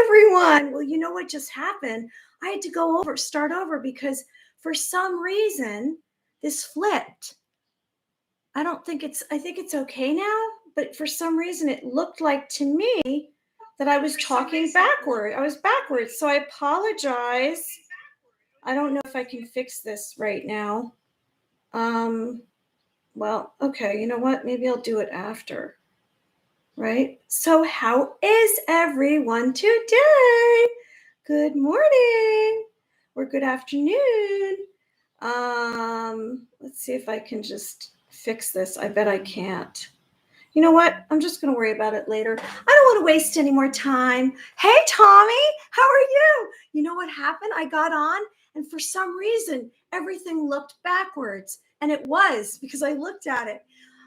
everyone. Well, you know what just happened? I had to start over because for some reason this flipped. I think it's okay now, but for some reason it looked like to me that I was talking backward. I was backwards. So I apologize. I don't know if I can fix this right now. Well, okay, you know what? Maybe I'll do it after. Right? So how is everyone today? Good morning or good afternoon. Let's see if I can just fix this. I bet I can't. You know what? I'm just going to worry about it later. I don't want to waste any more time. Hey, Tommy, how are you? You know what happened? I got on, and for some reason, everything looked backwards. And it was because I looked at it.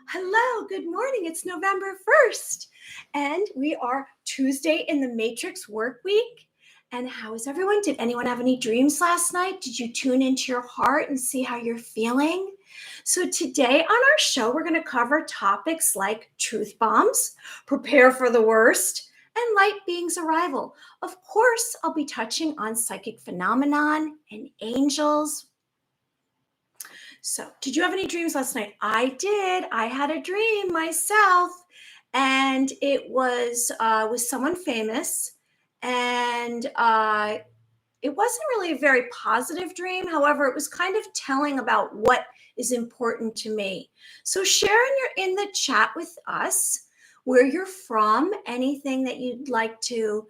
Hello, good morning. It's November 1st, and we are Tuesday in the Matrix work week. And how is everyone? Did anyone have any dreams last night? Did you tune into your heart and see how you're feeling? So today on our show, we're going to cover topics like truth bombs, prepare for the worst, and light beings' arrival. Of course, I'll be touching on psychic phenomenon and angels. So, did you have any dreams last night? I did. I had a dream myself, and it was with someone famous, and it wasn't really a very positive dream. However, it was kind of telling about what is important to me. So, Sharon, you're in the chat with us, where you're from, anything that you'd like to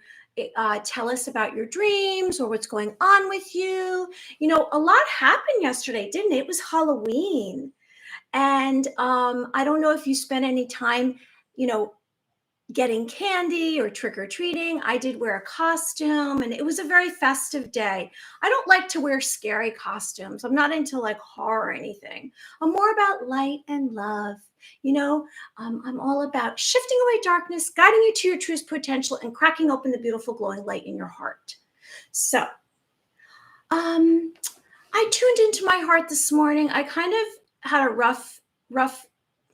tell us about your dreams or what's going on with you. You know, a lot happened yesterday, didn't it? It was Halloween. And I don't know if you spent any time, getting candy or trick-or-treating. I did wear a costume, and it was a very festive day. I don't like to wear scary costumes. I'm not into like horror or anything. I'm more about light and love. I'm all about shifting away darkness, guiding you to your truest potential, and cracking open the beautiful glowing light in your heart. So I tuned into my heart this morning. I kind of had a rough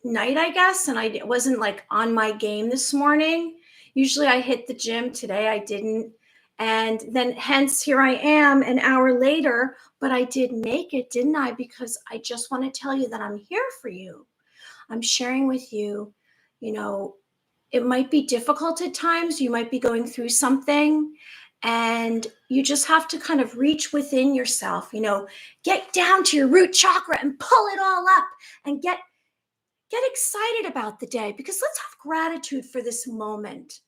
night, I guess, and I wasn't like on my game this morning. Usually I hit the gym. Today I didn't. And then hence here I am an hour later, but I did make it, didn't I? Because I just want to tell you that I'm here for you. I'm sharing with you, it might be difficult at times. You might be going through something, and you just have to kind of reach within yourself, get down to your root chakra and pull it all up and get excited about the day, because let's have gratitude for this moment.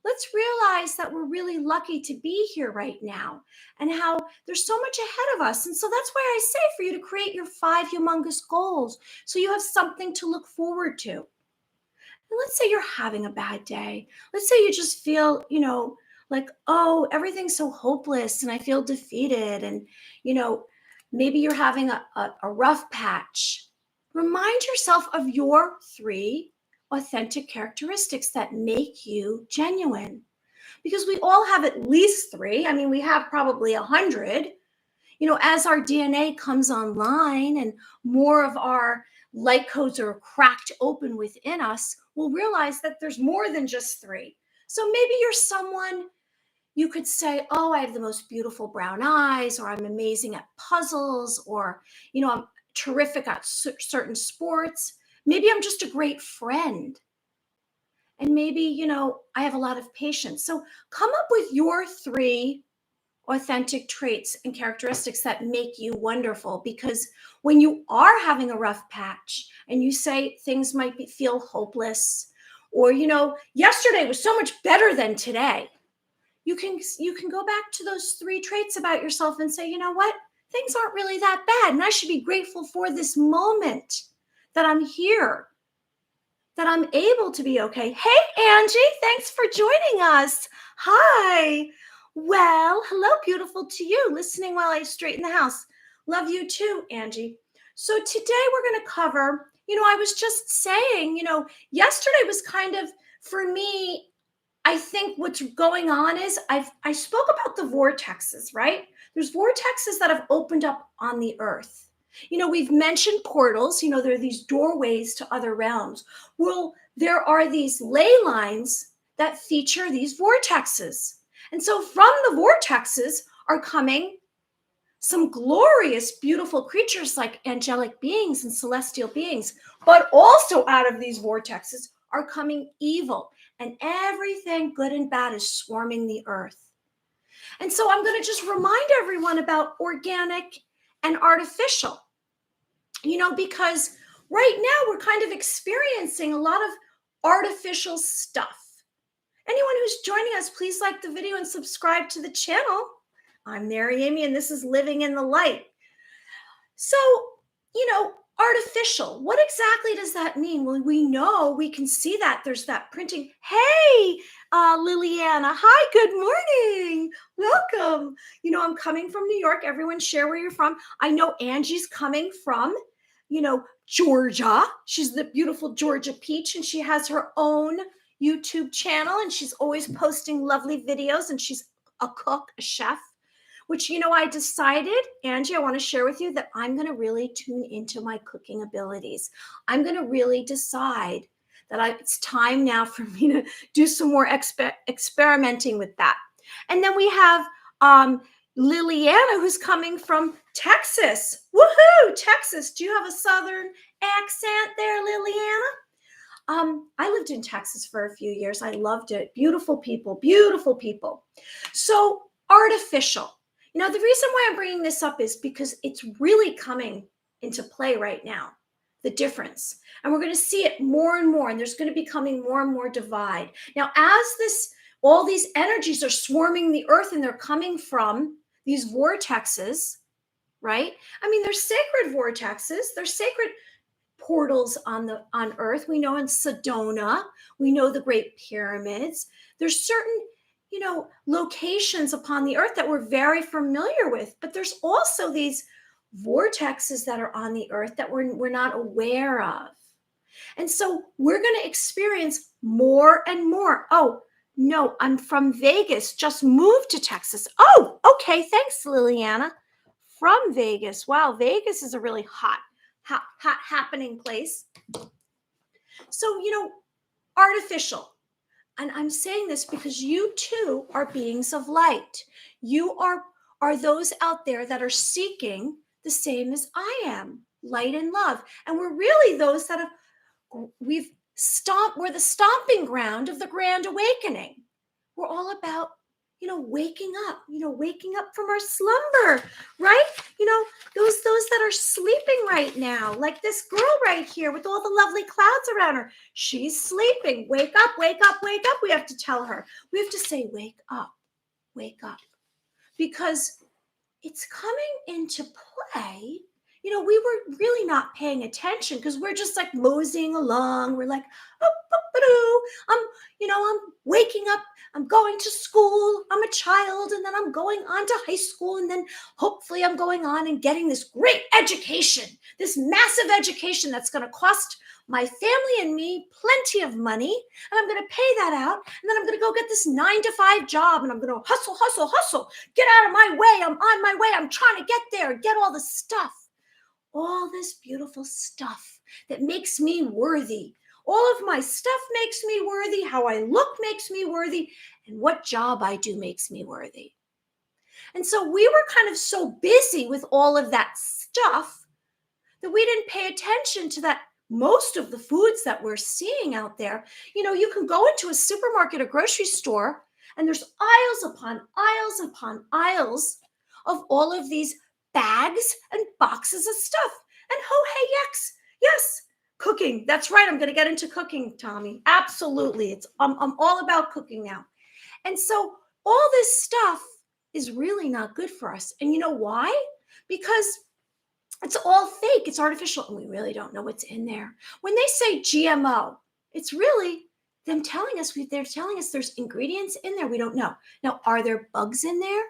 Let's realize that we're really lucky to be here right now and how there's so much ahead of us. And so that's why I say for you to create your 5 humongous goals so you have something to look forward to. And let's say you're having a bad day. Let's say you just feel, like, oh, everything's so hopeless and I feel defeated. And, maybe you're having a rough patch. Remind yourself of your 3 authentic characteristics that make you genuine, because we all have at least 3. I mean, we have probably 100. As our DNA comes online and more of our light codes are cracked open within us, we'll realize that there's more than just 3. So maybe you're someone, you could say, oh, I have the most beautiful brown eyes, or I'm amazing at puzzles, or, I'm terrific at certain sports. Maybe I'm just a great friend. And maybe, I have a lot of patience. So come up with your 3 authentic traits and characteristics that make you wonderful. Because when you are having a rough patch and you say things might feel hopeless, or, yesterday was so much better than today, you can go back to those 3 traits about yourself and say, you know what? Things aren't really that bad. And I should be grateful for this moment that I'm here, that I'm able to be okay. Hey, Angie, thanks for joining us. Hi. Well, hello, beautiful to you, listening while I straighten the house. Love you too, Angie. So today we're going to cover, I was just saying, yesterday was kind of, for me, I think what's going on is I spoke about the vortexes, right? There's vortexes that have opened up on the earth. We've mentioned portals, there are these doorways to other realms. Well, there are these ley lines that feature these vortexes. And so from the vortexes are coming some glorious, beautiful creatures like angelic beings and celestial beings. But also out of these vortexes are coming evil, and everything good and bad is swarming the earth. And so I'm going to just remind everyone about organic and artificial, because right now we're kind of experiencing a lot of artificial stuff. Anyone who's joining us, please like the video and subscribe to the channel. I'm Mary Amy, and this is Living in the Light. So, artificial, what exactly does that mean? Well, we know, we can see that there's that printing. Hey, Liliana, hi, good morning. Welcome. I'm coming from New York. Everyone share where you're from. I know Angie's coming from, Georgia. She's the beautiful Georgia Peach, and she has her own YouTube channel, and she's always posting lovely videos, and she's a cook, a chef, which, I decided, Angie, I want to share with you that I'm going to really tune into my cooking abilities. I'm going to really decide that it's time now for me to do some more experimenting with that. And then we have Liliana, who's coming from Texas. Woohoo, Texas. Do you have a Southern accent there, Liliana? I lived in Texas for a few years. I loved it. Beautiful people, beautiful people. So artificial. The reason why I'm bringing this up is because it's really coming into play right now, the difference. And we're going to see it more and more, and there's going to be becoming more and more divide. Now, as all these energies are swarming the earth, and they're coming from these vortexes, right? There's sacred vortexes, there's sacred portals on earth. We know in Sedona, we know the Great Pyramids. There's certain locations upon the earth that we're very familiar with, but there's also these vortexes that are on the earth that we're not aware of. And so we're going to experience more and more. Oh, no, I'm from Vegas, just moved to Texas. Oh, okay, thanks, Liliana. From Vegas. Wow, Vegas is a really hot happening place. So, artificial. And I'm saying this because you too are beings of light. You are those out there that are seeking the same as I am, light and love. And we're really those that we're the stomping ground of the Grand Awakening. We're all about, waking up from our slumber, right? Those that are sleeping right now, like this girl right here with all the lovely clouds around her. She's sleeping. Wake up, wake up, wake up. We have to tell her. We have to say, wake up, because it's coming into play. We were really not paying attention because we're just like moseying along. We're like, I'm waking up. I'm going to school. I'm a child, and then I'm going on to high school, and then hopefully I'm going on and getting this great education, this massive education that's going to cost my family and me plenty of money, and I'm going to pay that out, and then I'm going to go get this 9-to-5 job, and I'm going to hustle, get out of my way. I'm on my way. I'm trying to get there, get all the stuff, all this beautiful stuff that makes me worthy. All of my stuff makes me worthy. How I look makes me worthy. And what job I do makes me worthy. And so we were kind of so busy with all of that stuff that we didn't pay attention to that. Most of the foods that we're seeing out there, you can go into a supermarket, a grocery store, and there's aisles upon aisles upon aisles of all of these bags and boxes of stuff. And hey, yes, cooking. That's right. I'm going to get into cooking, Tommy. Absolutely. I'm all about cooking now. And so all this stuff is really not good for us. And you know why? Because it's all fake. It's artificial. And we really don't know what's in there. When they say GMO, it's really them telling us, they're telling us there's ingredients in there we don't know. Now, are there bugs in there?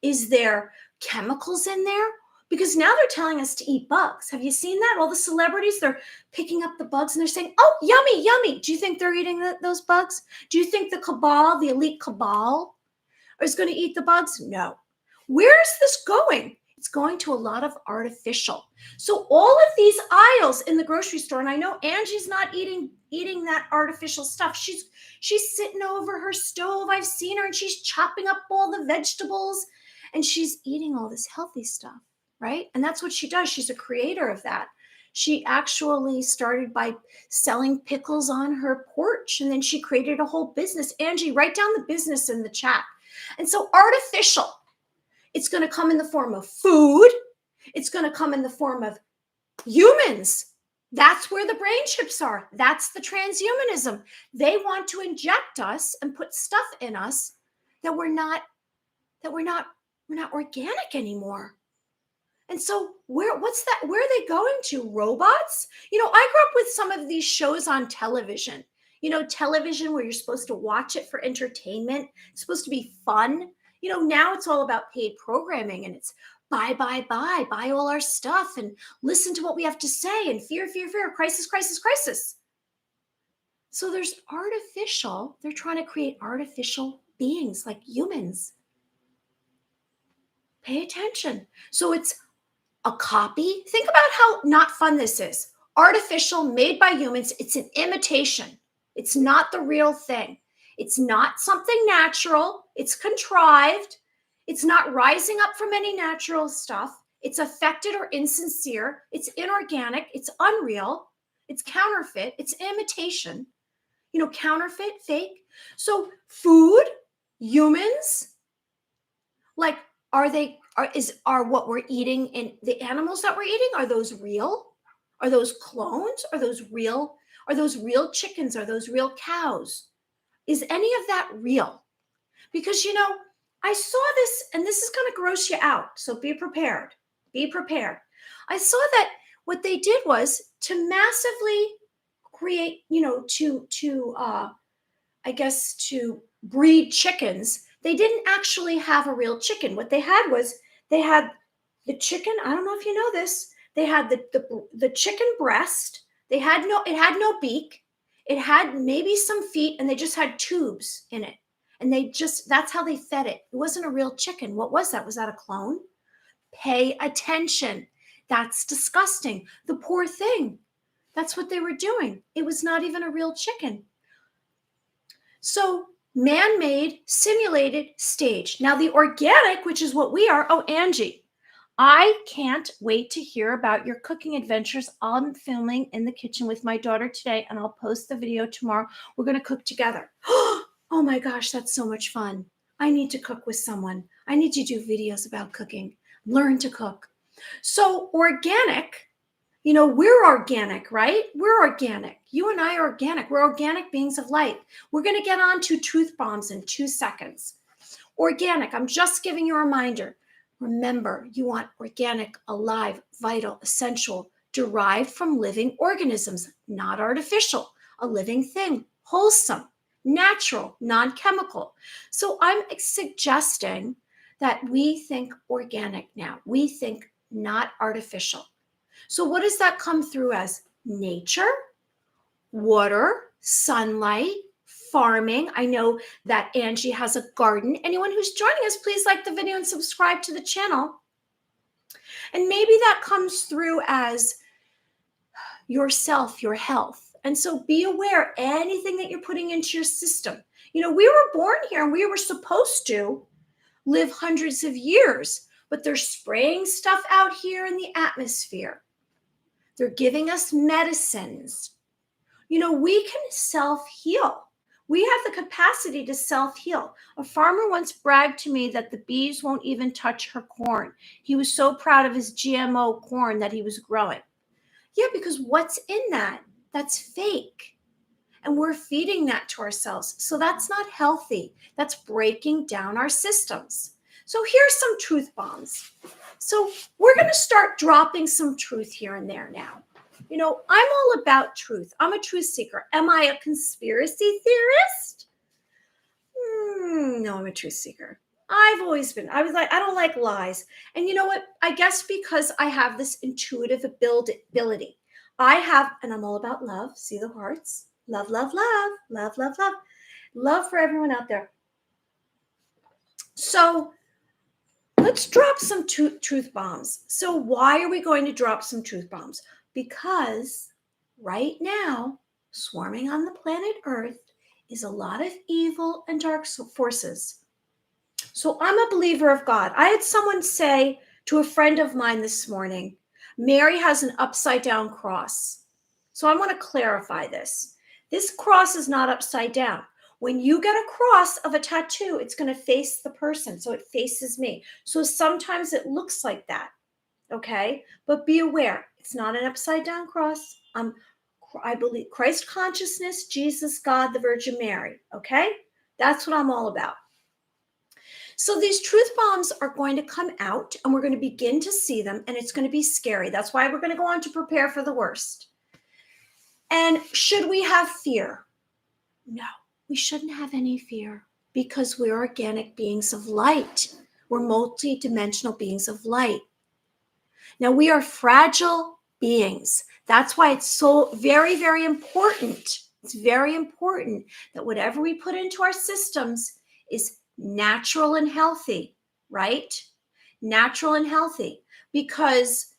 Is there chemicals in there? Because now they're telling us to eat bugs. Have you seen that? All the celebrities, they're picking up the bugs and they're saying, oh, yummy, yummy. Do you think they're eating those bugs? Do you think the cabal, the elite cabal, is going to eat the bugs? No. Where is this going? it's going to a lot of artificial. So all of these aisles in the grocery store, and I know Angie's not eating that artificial stuff. She's sitting over her stove. I've seen her, and she's chopping up all the vegetables, and she's eating all this healthy stuff, right? And that's what she does. She's a creator of that. She actually started by selling pickles on her porch, and then she created a whole business. Angie, write down the business in the chat. And so artificial, it's going to come in the form of food. It's going to come in the form of humans. That's where the brain chips are. That's the transhumanism. They want to inject us and put stuff in us that we're not organic anymore. And so where are they going to? Robots? I grew up with some of these shows on television. Television where you're supposed to watch it for entertainment. It's supposed to be fun. Now it's all about paid programming, and it's buy all our stuff and listen to what we have to say, and fear, crisis. So there's artificial, they're trying to create artificial beings like humans. Pay attention. So it's a copy. Think about how not fun this is. Artificial, made by humans. It's an imitation. It's not the real thing. It's not something natural. It's contrived. It's not rising up from any natural stuff. It's affected or insincere. It's inorganic. It's unreal. It's counterfeit. It's imitation. Counterfeit, fake. So food, humans, like, are what we're eating and the animals that we're eating, are those real? Are those clones? Are those real chickens? Are those real cows? Is any of that real? Because I saw this, and this is going to gross you out, so be prepared. I saw that what they did was to massively create, to breed chickens. They didn't actually have a real chicken. What they had was they had the chicken. I don't know if you know this. They had the chicken breast. It had no beak. It had maybe some feet, and they just had tubes in it. And that's how they fed it. It wasn't a real chicken. What was that? Was that a clone? Pay attention. That's disgusting. The poor thing. That's what they were doing. It was not even a real chicken. So man-made, simulated, staged. Now the organic, which is what we are. Oh, Angie, I can't wait to hear about your cooking adventures. I'm filming in the kitchen with my daughter today, and I'll post the video tomorrow. We're going to cook together. Oh my gosh, that's so much fun. I need to cook with someone. I need to do videos about cooking. Learn to cook. So organic, we're organic, right? We're organic. You and I are organic. We're organic beings of light. We're going to get on to truth bombs in 2 seconds. Organic, I'm just giving you a reminder. Remember, you want organic, alive, vital, essential, derived from living organisms, not artificial, a living thing, wholesome, natural, non-chemical. So I'm suggesting that we think organic now. We think not artificial. So what does that come through as? Nature, water, sunlight, farming. I know that Angie has a garden. Anyone who's joining us, please like the video and subscribe to the channel. And maybe that comes through as yourself, your health. And so be aware, anything that you're putting into your system. We were born here and we were supposed to live hundreds of years, but they're spraying stuff out here in the atmosphere. They're giving us medicines. We can self-heal. We have the capacity to self-heal. A farmer once bragged to me that the bees won't even touch her corn. He was so proud of his GMO corn that he was growing. Yeah, because what's in that? That's fake. And we're feeding that to ourselves. So that's not healthy. That's breaking down our systems. So here's some truth bombs. So we're going to start dropping some truth here and there now. I'm all about truth. I'm a truth seeker. Am I a conspiracy theorist? No, I'm a truth seeker. I've always been. I was like, I don't like lies. And you know what? I guess because I have this intuitive ability. I have, and I'm all about love. See the hearts? Love, love, love, love, love, love. Love for everyone out there. So let's drop some truth bombs. So why are we going to drop some truth bombs? Because right now, swarming on the planet Earth is a lot of evil and dark forces. So I'm a believer of God. I had someone say to a friend of mine this morning, Mary has an upside down cross. So I want to clarify this. This cross is not upside down. When you get a cross of a tattoo, it's going to face the person. So it faces me. So sometimes it looks like that. Okay. But be aware, it's not an upside down cross. I believe Christ consciousness, Jesus, God, the Virgin Mary. Okay. That's what I'm all about. So these truth bombs are going to come out and we're going to begin to see them and it's going to be scary. That's why we're going to go on to prepare for the worst. And should we have fear? No, we shouldn't have any fear because we're organic beings of light. We're multi-dimensional beings of light. Now we are fragile beings. That's why it's so very, very important. It's very important that whatever we put into our systems is natural and healthy, right? Natural and healthy, because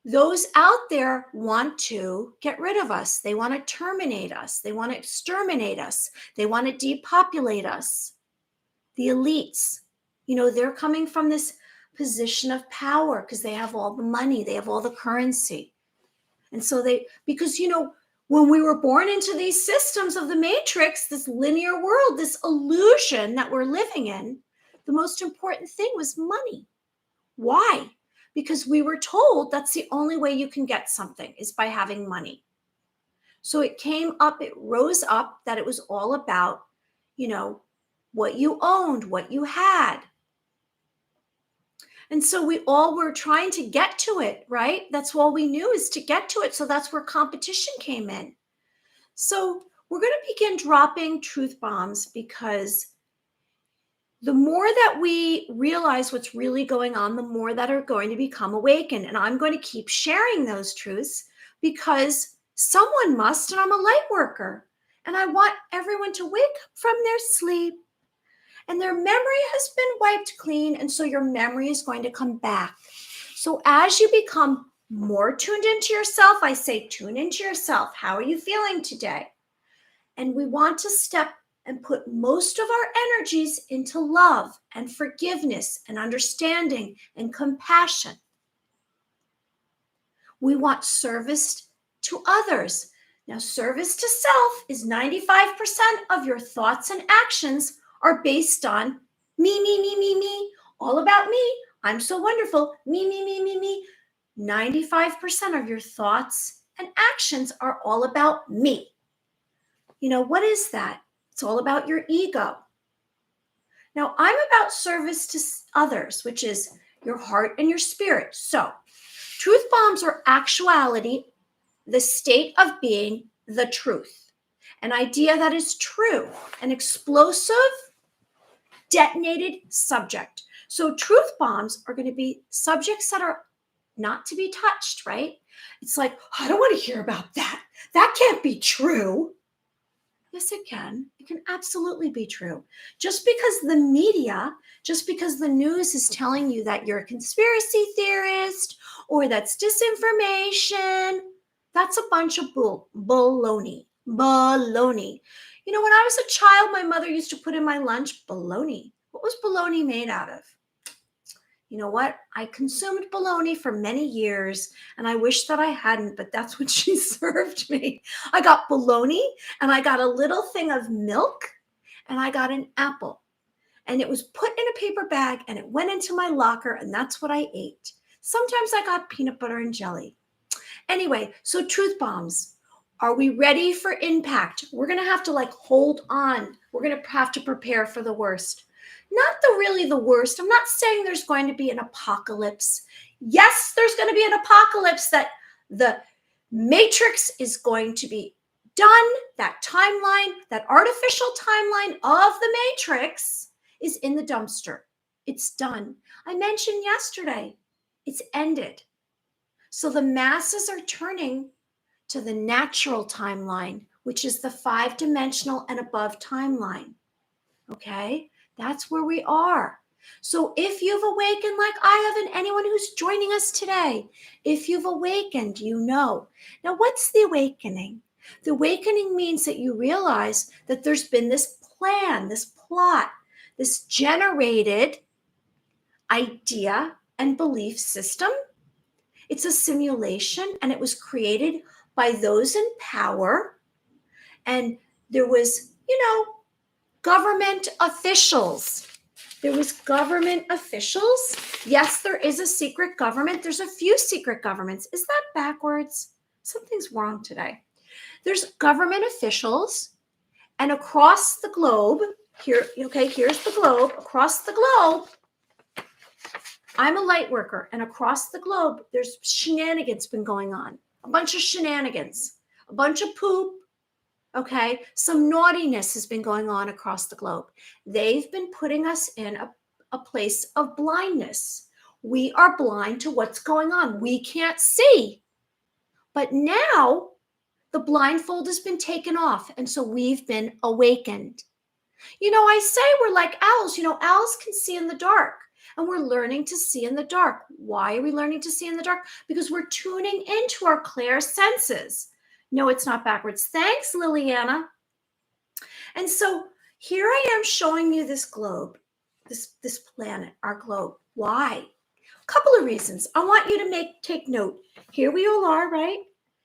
those out there want to get rid of us. They want to terminate us. They want to exterminate us. They want to depopulate us. The elites, they're coming from this position of power because they have all the money. They have all the currency. And so because when we were born into these systems of the matrix, this linear world, this illusion that we're living in, the most important thing was money. Why? Because we were told that's the only way you can get something is by having money. So it rose up that it was all about, what you owned, what you had. And so we all were trying to get to it, right? That's all we knew is to get to it. So that's where competition came in. So we're going to begin dropping truth bombs because the more that we realize what's really going on, the more that are going to become awakened. And I'm going to keep sharing those truths because someone must, and I'm a light worker. And I want everyone to wake up from their sleep and their memory has been wiped clean. And so your memory is going to come back. So as you become more tuned into yourself, I say, tune into yourself. How are you feeling today? And we want to step and put most of our energies into love and forgiveness and understanding and compassion. We want service to others. Now, service to self is 95% of your thoughts and actions are based on me, all about me. I'm so wonderful. Me. 95% of your thoughts and actions are all about me. What is that? It's all about your ego. Now, I'm about service to others, which is your heart and your spirit. So, truth bombs are actuality, the state of being the truth, an idea that is true, an explosive, detonated subject. So, truth bombs are going to be subjects that are not to be touched, right? It's like, I don't want to hear about that. That can't be true. Yes, it can. It can absolutely be true. Just because the media, just because the news is telling you that you're a conspiracy theorist or that's disinformation, that's a bunch of baloney. Baloney. When I was a child, my mother used to put in my lunch bologna. What was bologna made out of? You know what? I consumed bologna for many years and I wish that I hadn't, but that's what she served me. I got bologna and I got a little thing of milk and I got an apple and it was put in a paper bag and it went into my locker and that's what I ate. Sometimes I got peanut butter and jelly. Anyway, so truth bombs. Are we ready for impact? We're going to have to hold on. We're going to have to prepare for the worst. Not really the worst. I'm not saying there's going to be an apocalypse. Yes, there's going to be an apocalypse that the matrix is going to be done. That timeline, that artificial timeline of the matrix is in the dumpster. It's done. I mentioned yesterday, it's ended. So the masses are turning to the natural timeline, which is the 5-dimensional and above timeline. Okay? That's where we are. So if you've awakened like I have, and anyone who's joining us today, if you've awakened, you know. Now, what's the awakening? The awakening means that you realize that there's been this plan, this plot, this generated idea and belief system. It's a simulation, and it was created by those in power. And there was, government officials. There was government officials. Yes, there is a secret government. There's a few secret governments. Is that backwards? Something's wrong today. There's government officials, and across the globe, here's the globe. Across the globe, I'm a light worker, and across the globe, there's shenanigans been going on. A bunch of shenanigans, a bunch of poop. Okay, some naughtiness has been going on across the globe. They've been putting us in a place of blindness. We are blind to what's going on. We can't see. But now the blindfold has been taken off, and so we've been awakened. I say we're like owls. Owls can see in the dark, and we're learning to see in the dark. Why are we learning to see in the dark? Because we're tuning into our clear senses. No, it's not backwards. Thanks, Liliana. And so here I am showing you this globe, this planet, our globe. Why? A couple of reasons. I want you to take note. Here we all are, right?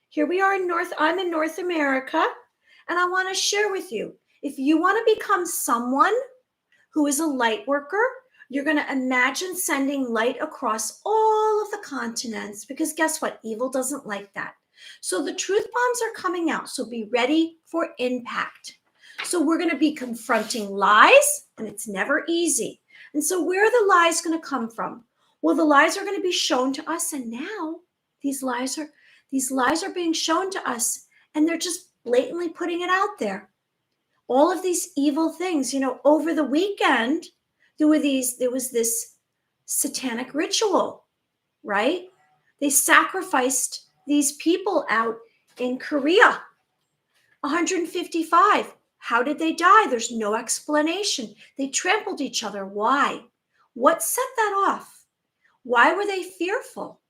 Here we are I'm in North America, and I want to share with you, if you want to become someone who is a light worker, you're going to imagine sending light across all of the continents, because guess what? Evil doesn't like that. So the truth bombs are coming out. So be ready for impact. So we're going to be confronting lies, and it's never easy. And so where are the lies going to come from? Well, the lies are going to be shown to us. And now these lies are being shown to us, and they're just blatantly putting it out there. All of these evil things, over the weekend, there was this satanic ritual, right? They sacrificed these people out in Korea, 155. How did they die? There's no explanation. They trampled each other. Why? What set that off? Why were they fearful?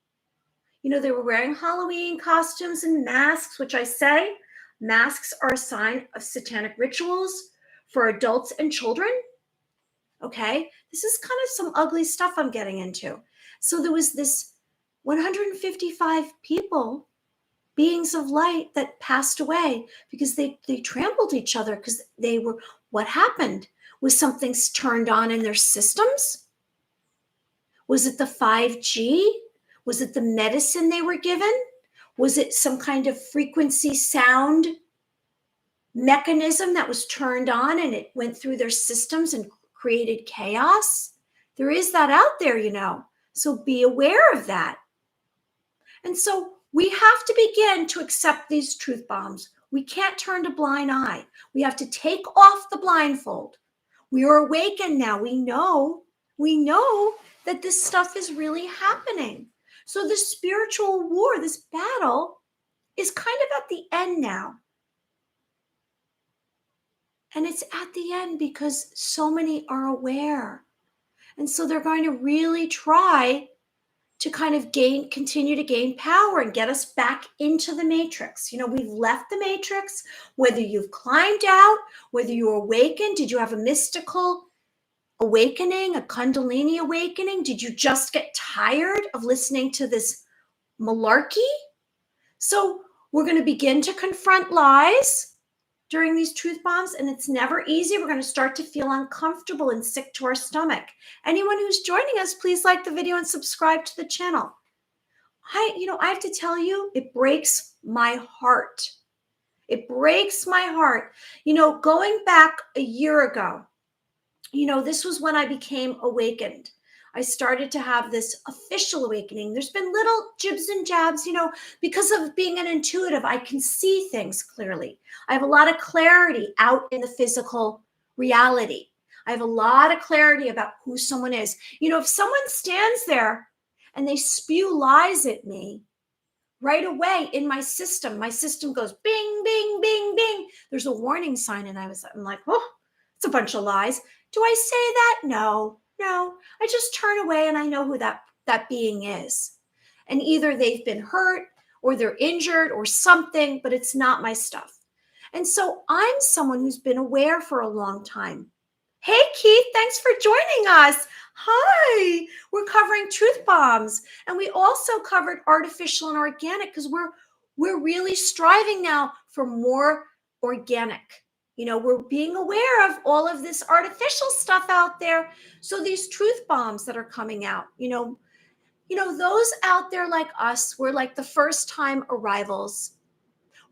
They were wearing Halloween costumes and masks, which I say masks are a sign of satanic rituals for adults and children. Okay, this is kind of some ugly stuff I'm getting into. So there was this 155 people, beings of light, that passed away because they trampled each other, because what happened? Was something turned on in their systems? Was it the 5G? Was it the medicine they were given? Was it some kind of frequency sound mechanism that was turned on and it went through their systems and created chaos? There is that out there, so be aware of that. And so we have to begin to accept these truth bombs. We can't turn a blind eye. We have to take off the blindfold. We are awakened now. We know that this stuff is really happening. So the spiritual war, this battle, is kind of at the end now. And it's at the end because so many are aware. And so they're going to really try to kind of continue to gain power and get us back into the matrix. We've left the matrix. Whether you've climbed out, whether you awakened, did you have a mystical awakening, a Kundalini awakening? Did you just get tired of listening to this malarkey? So we're going to begin to confront lies during these truth bombs, and it's never easy. We're going to start to feel uncomfortable and sick to our stomach. Anyone who's joining us, please like the video and subscribe to the channel. I have to tell you, it breaks my heart. It breaks my heart. Going back a year ago, this was when I became awakened. I started to have this official awakening. There's been little jibs and jabs, because of being an intuitive, I can see things clearly. I have a lot of clarity out in the physical reality. I have a lot of clarity about who someone is. If someone stands there and they spew lies at me, right away in my system goes bing, bing, bing, bing. There's a warning sign, and I'm like, oh, it's a bunch of lies. Do I say that? No. No, I just turn away and I know who that being is. And either they've been hurt or they're injured or something, but it's not my stuff. And so I'm someone who's been aware for a long time. Hey, Keith, thanks for joining us. Hi, we're covering truth bombs, and we also covered artificial and organic because we're really striving now for more organic. We're being aware of all of this artificial stuff out there. So these truth bombs that are coming out, those out there like us, we're like the first time arrivals.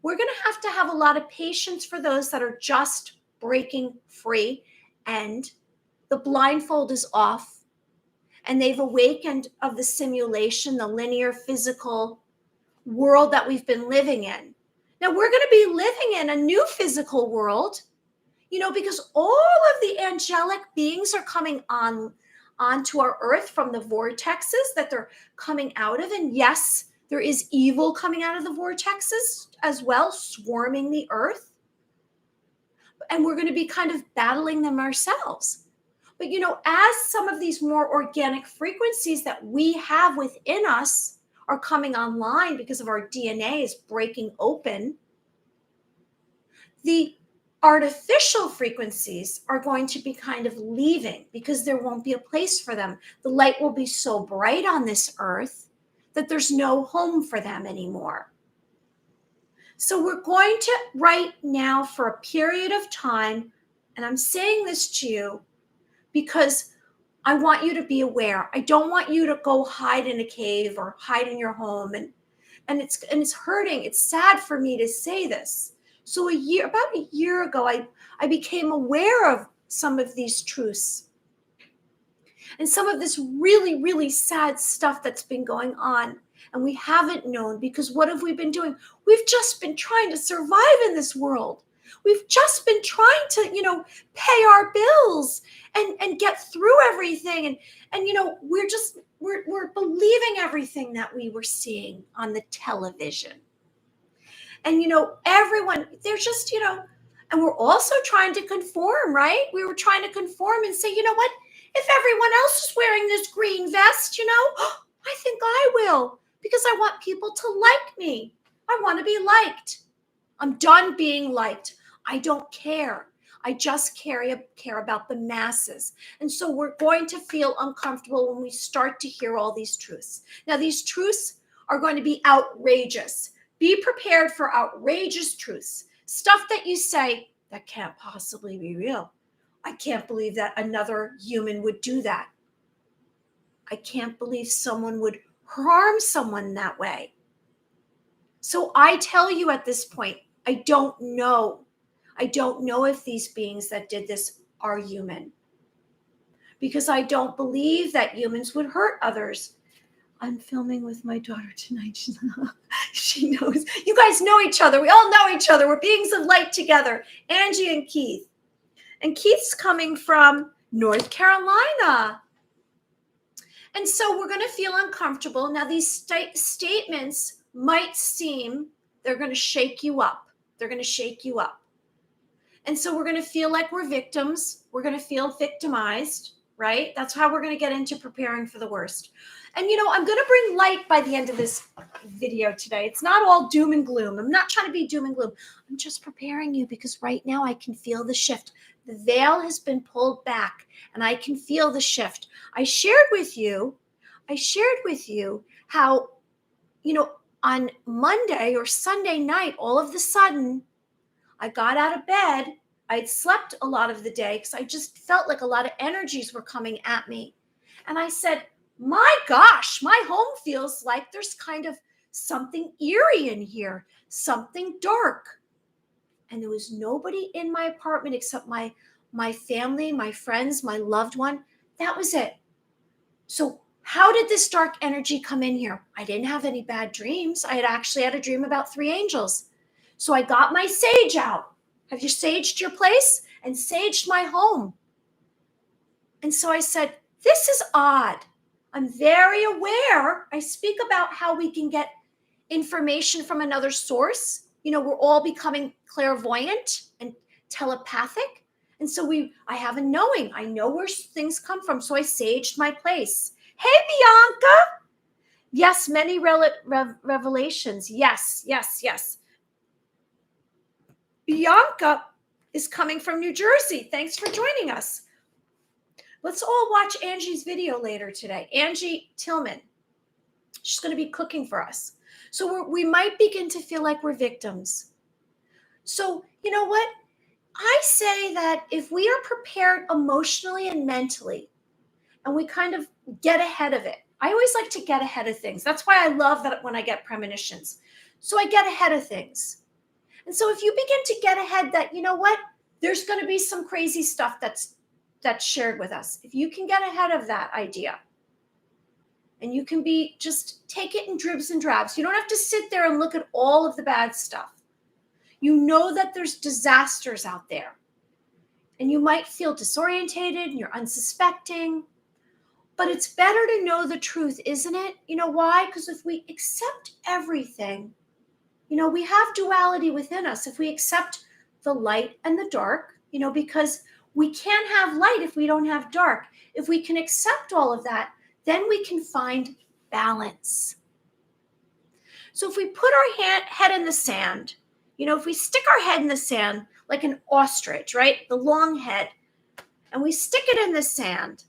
We're going to have a lot of patience for those that are just breaking free and the blindfold is off and they've awakened of the simulation, the linear physical world that we've been living in. Now we're going to be living in a new physical world, because all of the angelic beings are coming onto our earth from the vortexes that they're coming out of. And yes, there is evil coming out of the vortexes as well, swarming the earth. And we're going to be kind of battling them ourselves. But, as some of these more organic frequencies that we have within us are coming online because of our DNA is breaking open, the artificial frequencies are going to be kind of leaving because there won't be a place for them. The light will be so bright on this earth that there's no home for them anymore. So we're going to, right now, for a period of time, and I'm saying this to you because I want you to be aware. I don't want you to go hide in a cave or hide in your home. And it's hurting. It's sad for me to say this. So about a year ago, I became aware of some of these truths and some of this really, really sad stuff that's been going on. And we haven't known because what have we been doing? We've just been trying to survive in this world. We've just been trying to, pay our bills and get through everything. And we're believing everything that we were seeing on the television. And, everyone, they're just, and we're also trying to conform, right? We were trying to conform and say, you know what? If everyone else is wearing this green vest, I think I will because I want people to like me. I want to be liked. I'm done being liked. I don't care. I just care about the masses. And so we're going to feel uncomfortable when we start to hear all these truths. Now, these truths are going to be outrageous. Be prepared for outrageous truths. Stuff that you say, that can't possibly be real. I can't believe that another human would do that. I can't believe someone would harm someone that way. So I tell you at this point, I don't know. I don't know if these beings that did this are human. Because I don't believe that humans would hurt others. I'm filming with my daughter tonight. She knows. You guys know each other. We all know each other. We're beings of light together. Angie and Keith. And Keith's coming from North Carolina. And so we're going to feel uncomfortable. Now, these statements might seem they're going to shake you up. They're going to shake you up. And so we're going to feel like we're victims. We're going to feel victimized, right? That's how we're going to get into preparing for the worst. And, I'm going to bring light by the end of this video today. It's not all doom and gloom. I'm not trying to be doom and gloom. I'm just preparing you because right now I can feel the shift. The veil has been pulled back and I can feel the shift. I shared with you how, on Monday or Sunday night, all of a sudden, I got out of bed. I'd slept a lot of the day because I just felt like a lot of energies were coming at me. And I said, my gosh, my home feels like there's kind of something eerie in here, something dark. And there was nobody in my apartment except my family, my friends, my loved one. That was it. So how did this dark energy come in here? I didn't have any bad dreams. I had actually had a dream about 3 angels. So I got my sage out. Have you saged your place? And saged my home. And so I said, this is odd. I'm very aware. I speak about how we can get information from another source. We're all becoming clairvoyant and telepathic. And so I have a knowing. I know where things come from. So I saged my place. Hey, Bianca. Yes, many revelations. Yes, yes, yes. Bianca is coming from New Jersey. Thanks for joining us. Let's all watch Angie's video later today. Angie Tillman. She's going to be cooking for us. So we might begin to feel like we're victims. So you know what? I say that if we are prepared emotionally and mentally, and we kind of get ahead of it. I always like to get ahead of things. That's why I love that when I get premonitions. So I get ahead of things. And so if you begin to get ahead that, you know what, there's going to be some crazy stuff that's shared with us. If you can get ahead of that idea, and you can just take it in dribs and drabs. You don't have to sit there and look at all of the bad stuff. You know that there's disasters out there. And you might feel disorientated and you're unsuspecting. But it's better to know the truth, isn't it? You know why? Because if we accept everything, we have duality within us. If we accept the light and the dark, because we can't have light if we don't have dark. If we can accept all of that, then we can find balance. So if we put our head in the sand, if we stick our head in the sand like an ostrich, right? The long head, and we stick it in the sand,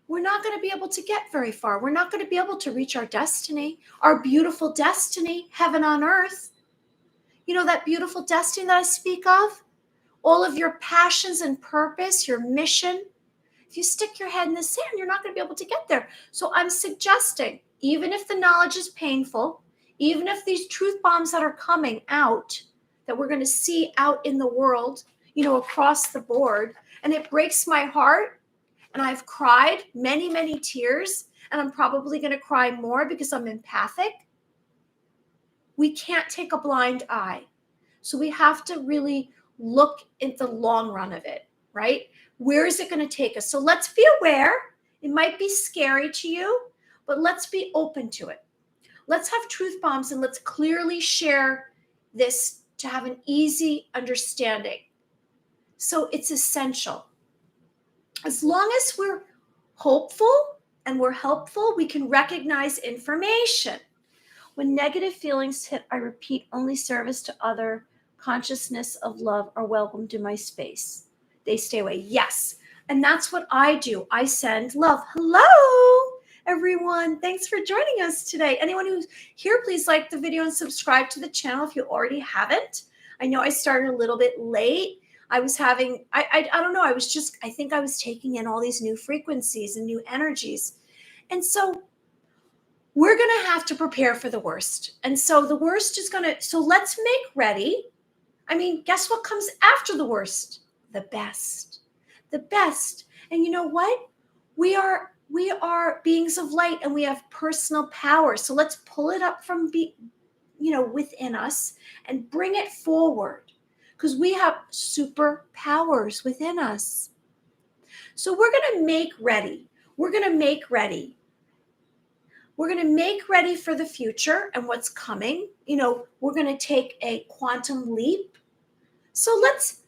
we're not going to be able to get very far. We're not going to be able to reach our destiny, our beautiful destiny, heaven on earth. That beautiful destiny that I speak of, all of your passions and purpose, your mission. If you stick your head in the sand, you're not going to be able to get there. So I'm suggesting, even if the knowledge is painful, even if these truth bombs that are coming out, that we're going to see out in the world, across the board, and it breaks my heart, and I've cried many, many tears, and I'm probably going to cry more because I'm empathic. We can't take a blind eye. So we have to really look at the long run of it, right? Where is it going to take us? So let's be aware. It might be scary to you, but let's be open to it. Let's have truth bombs and let's clearly share this to have an easy understanding. So it's essential. As long as we're hopeful and we're helpful, we can recognize information. When negative feelings hit, I repeat, only service to other consciousness of love are welcomed in my space. They stay away. Yes. And that's what I do. I send love. Hello, everyone. Thanks for joining us today. Anyone who's here, please like the video and subscribe to the channel if you already haven't. I know I started a little bit late. I was having, I don't know. I think I was taking in all these new frequencies and new energies. And so we're going to have to prepare for the worst. And so the worst is so let's make ready. I mean, guess what comes after the worst? The best. The best. And you know what? We are beings of light and we have personal power. So let's pull it up from within us and bring it forward because we have superpowers within us. So we're going to make ready. We're going to make ready. We're going to make ready for the future and what's coming. We're going to take a quantum leap. So let's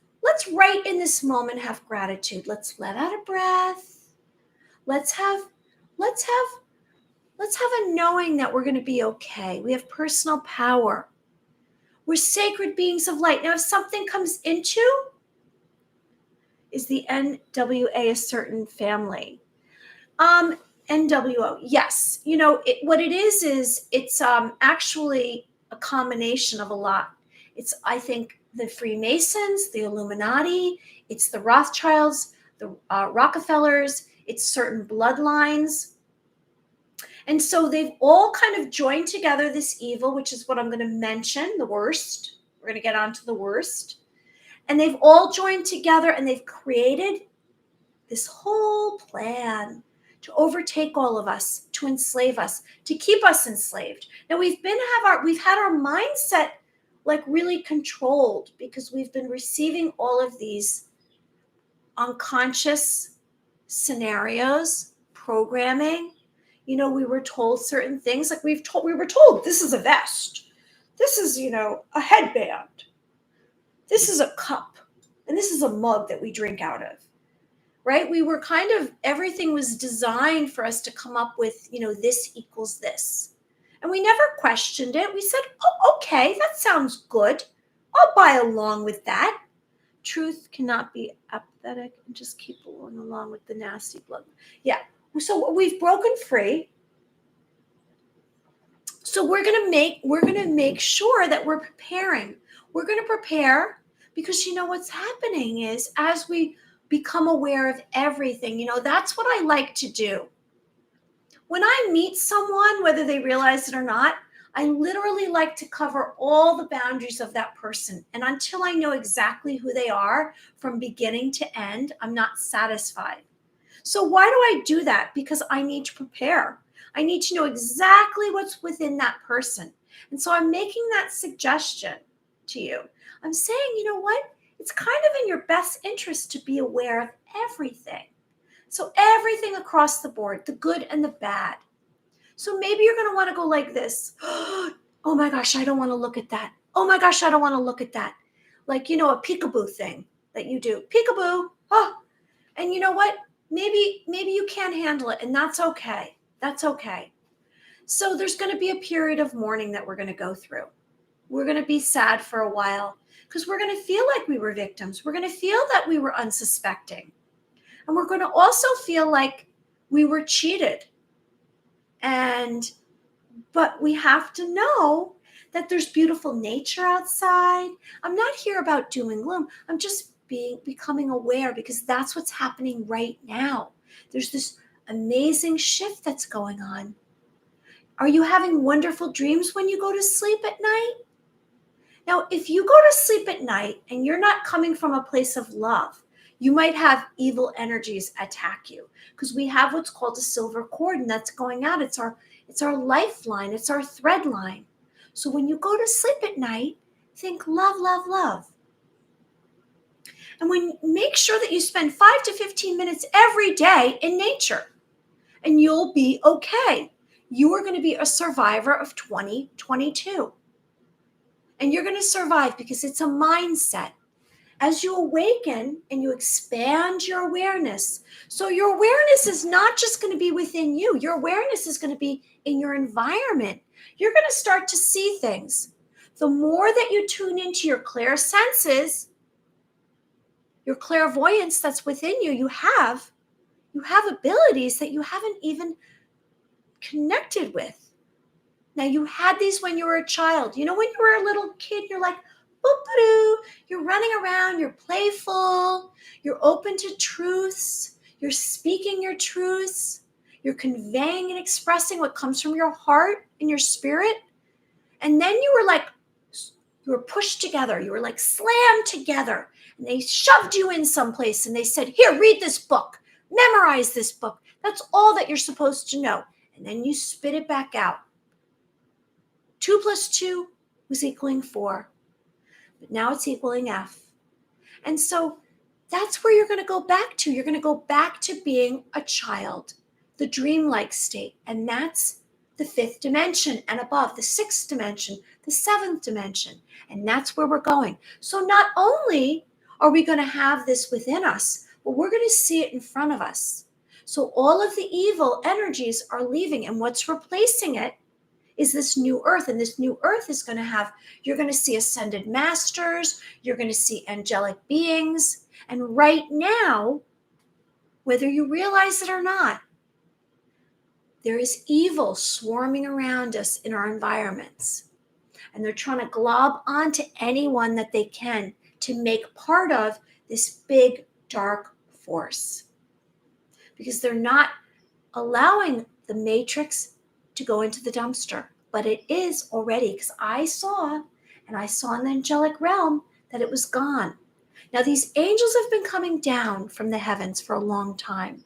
right in this moment have gratitude. Let's let out a breath. Let's have a knowing that we're going to be okay. We have personal power. We're sacred beings of light. Now, if something comes into, is the NWA a certain family? NWO, yes. What it is it's actually a combination of a lot. It's, I think, the Freemasons, the Illuminati, it's the Rothschilds, the Rockefellers, it's certain bloodlines. And so they've all kind of joined together this evil, which is what I'm going to mention, the worst. We're going to get on to the worst. And they've all joined together and they've created this whole plan to overtake all of us, to enslave us, to keep us enslaved. Now we've had our mindset like really controlled because we've been receiving all of these unconscious scenarios, programming. We were told certain things, like we were told this is a vest, this is a headband, this is a cup, and this is a mug that we drink out of, right? We were kind of, everything was designed for us to come up with, this equals this. And we never questioned it. We said, oh, okay, that sounds good. I'll buy along with that. Truth cannot be apathetic and just keep going along with the nasty blood. Yeah. So we've broken free. So we're going to make sure that we're preparing. We're going to prepare because what's happening is as we become aware of everything, that's what I like to do. When I meet someone, whether they realize it or not, I literally like to cover all the boundaries of that person. And until I know exactly who they are from beginning to end, I'm not satisfied. So why do I do that? Because I need to prepare. I need to know exactly what's within that person. And so I'm making that suggestion to you. I'm saying, you know what? It's kind of in your best interest to be aware of everything. So everything across the board, the good and the bad. So maybe you're going to want to go like this. Oh my gosh, I don't want to look at that. Oh my gosh, I don't want to look at that. Like, a peekaboo thing that you do. Peekaboo. Oh, and you know what? Maybe you can't handle it, and that's okay. That's okay. So there's going to be a period of mourning that we're going to go through. We're going to be sad for a while because we're going to feel like we were victims. We're going to feel that we were unsuspecting. And we're going to also feel like we were cheated. But we have to know that there's beautiful nature outside. I'm not here about doom and gloom. I'm just becoming aware because that's what's happening right now. There's this amazing shift that's going on. Are you having wonderful dreams when you go to sleep at night? Now, if you go to sleep at night and you're not coming from a place of love, you might have evil energies attack you because we have what's called a silver cord, and that's going out. It's our lifeline. It's our thread line. So when you go to sleep at night, think love, love, love. And make sure that you spend 5 to 15 minutes every day in nature, and you'll be okay. You are going to be a survivor of 2022. And you're going to survive because it's a mindset. As you awaken and you expand your awareness. So your awareness is not just going to be within you. Your awareness is going to be in your environment. You're going to start to see things. The more that you tune into your clear senses, your clairvoyance that's within you, you have abilities that you haven't even connected with. Now, you had these when you were a child. When you were a little kid, you're like, boop-a-doo. You're running around, you're playful, you're open to truths, you're speaking your truths, you're conveying and expressing what comes from your heart and your spirit. And then you were pushed together, you were like slammed together, and they shoved you in someplace and they said, here, read this book, memorize this book. That's all that you're supposed to know. And then you spit it back out. 2 + 2 was equaling 4. But now it's equaling F. And so that's where you're going to go back to. You're going to go back to being a child, the dreamlike state. And that's the 5th dimension and above, the 6th dimension, the 7th dimension. And that's where we're going. So not only are we going to have this within us, but we're going to see it in front of us. So all of the evil energies are leaving, and what's replacing it is this new earth. And this new earth is going to have, you're going to see ascended masters, you're going to see angelic beings. And right now, whether you realize it or not, there is evil swarming around us in our environments. And they're trying to glob onto anyone that they can to make part of this big dark force. Because they're not allowing the matrix to go into the dumpster, but it is already, because I saw in the angelic realm that it was gone. Now, these angels have been coming down from the heavens for a long time,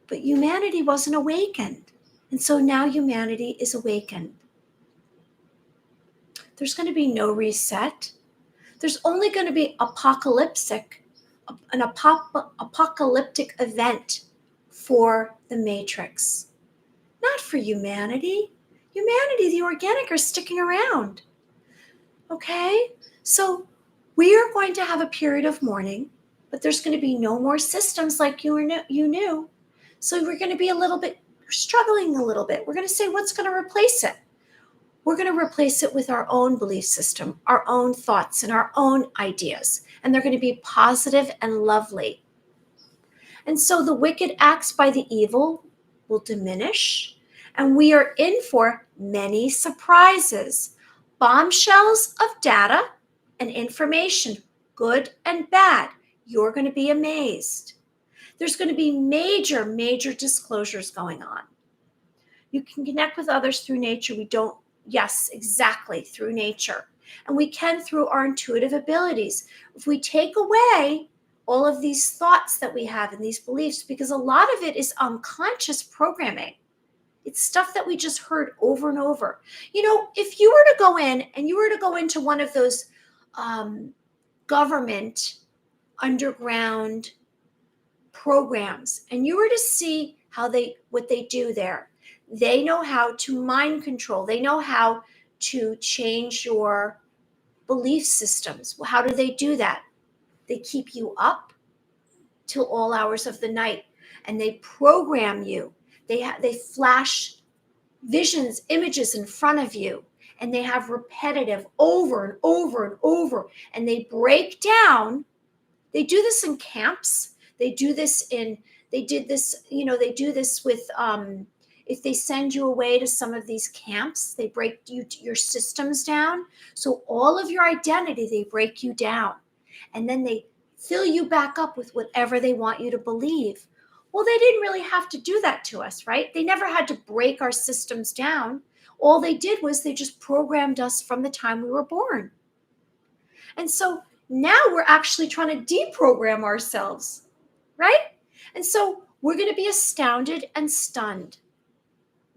but humanity wasn't awakened. And so now humanity is awakened. There's going to be no reset. There's only going to be an apocalyptic event for the matrix. Not for humanity. Humanity, the organic, are sticking around. Okay? So We are going to have a period of mourning, but there's going to be no more systems like you knew. So we're going to be struggling a little bit. We're going to say, what's going to replace it? We're going to replace it with our own belief system, our own thoughts, and our own ideas. And they're going to be positive and lovely. And so the wicked acts by the evil will diminish, and we are in for many surprises, bombshells of data and information, good and bad. You're going to be amazed. There's going to be major, major disclosures going on. You can connect with others through nature. Yes, exactly, through nature. And we can through our intuitive abilities. If we take away all of these thoughts that we have and these beliefs, because a lot of it is unconscious programming. It's stuff that we just heard over and over. If you were to go in and you were to go into one of those government underground programs and you were to see what they do there, they know how to mind control. They know how to change your belief systems. Well, how do they do that? They keep you up till all hours of the night, and they program you. They flash visions, images in front of you, and they have repetitive over and over and over, and they break down. They do this in camps. They do this with if they send you away to some of these camps, they break your systems down. So all of your identity, they break you down. And then they fill you back up with whatever they want you to believe. Well, they didn't really have to do that to us, right? They never had to break our systems down. All they did was they just programmed us from the time we were born. And so now we're actually trying to deprogram ourselves, right? And so we're going to be astounded and stunned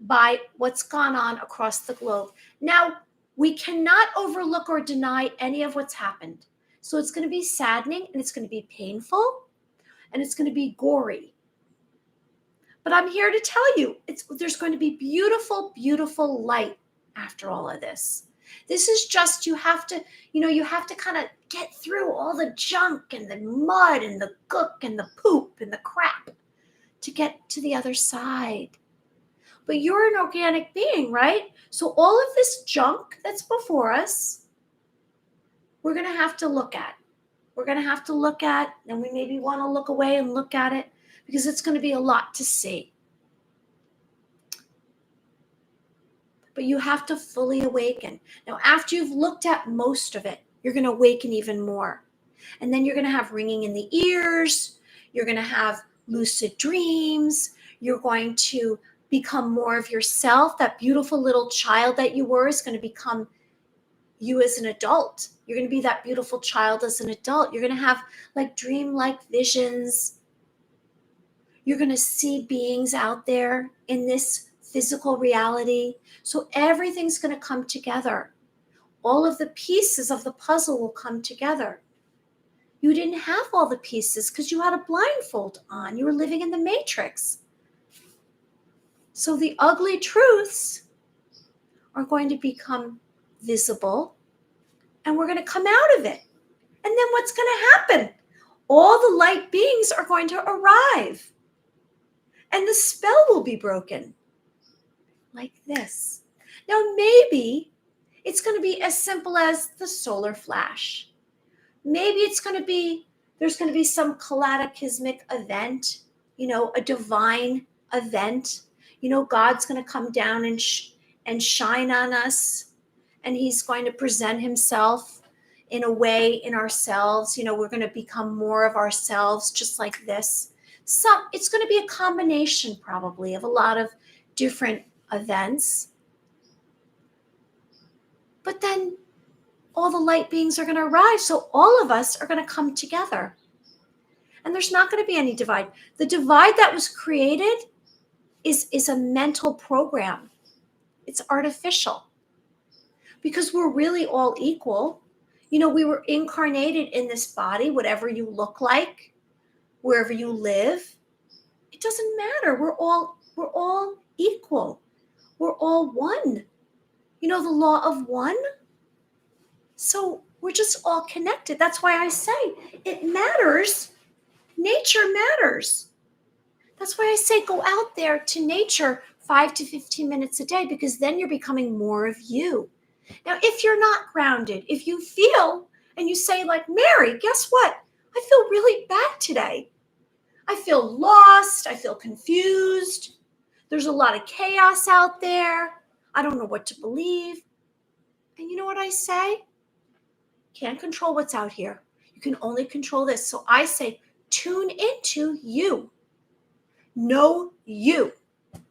by what's gone on across the globe. Now, we cannot overlook or deny any of what's happened. So it's going to be saddening, and it's going to be painful, and it's going to be gory. But I'm here to tell you, there's going to be beautiful, beautiful light after all of this. This is just, you have to kind of get through all the junk and the mud and the gook and the poop and the crap to get to the other side. But you're an organic being, right? So all of this junk that's before us, we're going to have to look at. We're going to have to look at, and we maybe want to look away and look at it because it's going to be a lot to see. But you have to fully awaken. Now, after you've looked at most of it, you're going to awaken even more. And then you're going to have ringing in the ears. You're going to have lucid dreams. You're going to become more of yourself. That beautiful little child that you were is going to become you as an adult. You're going to be that beautiful child as an adult. You're going to have dream-like visions. You're going to see beings out there in this physical reality. So everything's going to come together. All of the pieces of the puzzle will come together. You didn't have all the pieces because you had a blindfold on. You were living in the matrix. So the ugly truths are going to become visible, and we're going to come out of it. And then what's going to happen? All the light beings are going to arrive, and the spell will be broken like this. Now, maybe it's going to be as simple as the solar flash. Maybe there's going to be some cataclysmic event, a divine event. God's going to come down and shine on us, and he's going to present himself in a way in ourselves. We're going to become more of ourselves, just like this. It's going to be a combination probably of a lot of different events. But then all the light beings are going to arrive. So all of us are going to come together. And there's not going to be any divide. The divide that was created is a mental program. It's artificial. Because we're really all equal. We were incarnated in this body, whatever you look like, wherever you live. It doesn't matter. We're all equal. We're all one. The law of one. So We're just all connected. That's why I say it matters. Nature matters. That's why I say go out there to nature 5 to 15 minutes a day, because then you're becoming more of you. Now, if you're not grounded, if you feel and you say, like, Mary, guess what? I feel really bad today. I feel lost. I feel confused. There's a lot of chaos out there. I don't know what to believe. And you know what I say? Can't control what's out here. You can only control this. So I say, tune into you. Know you.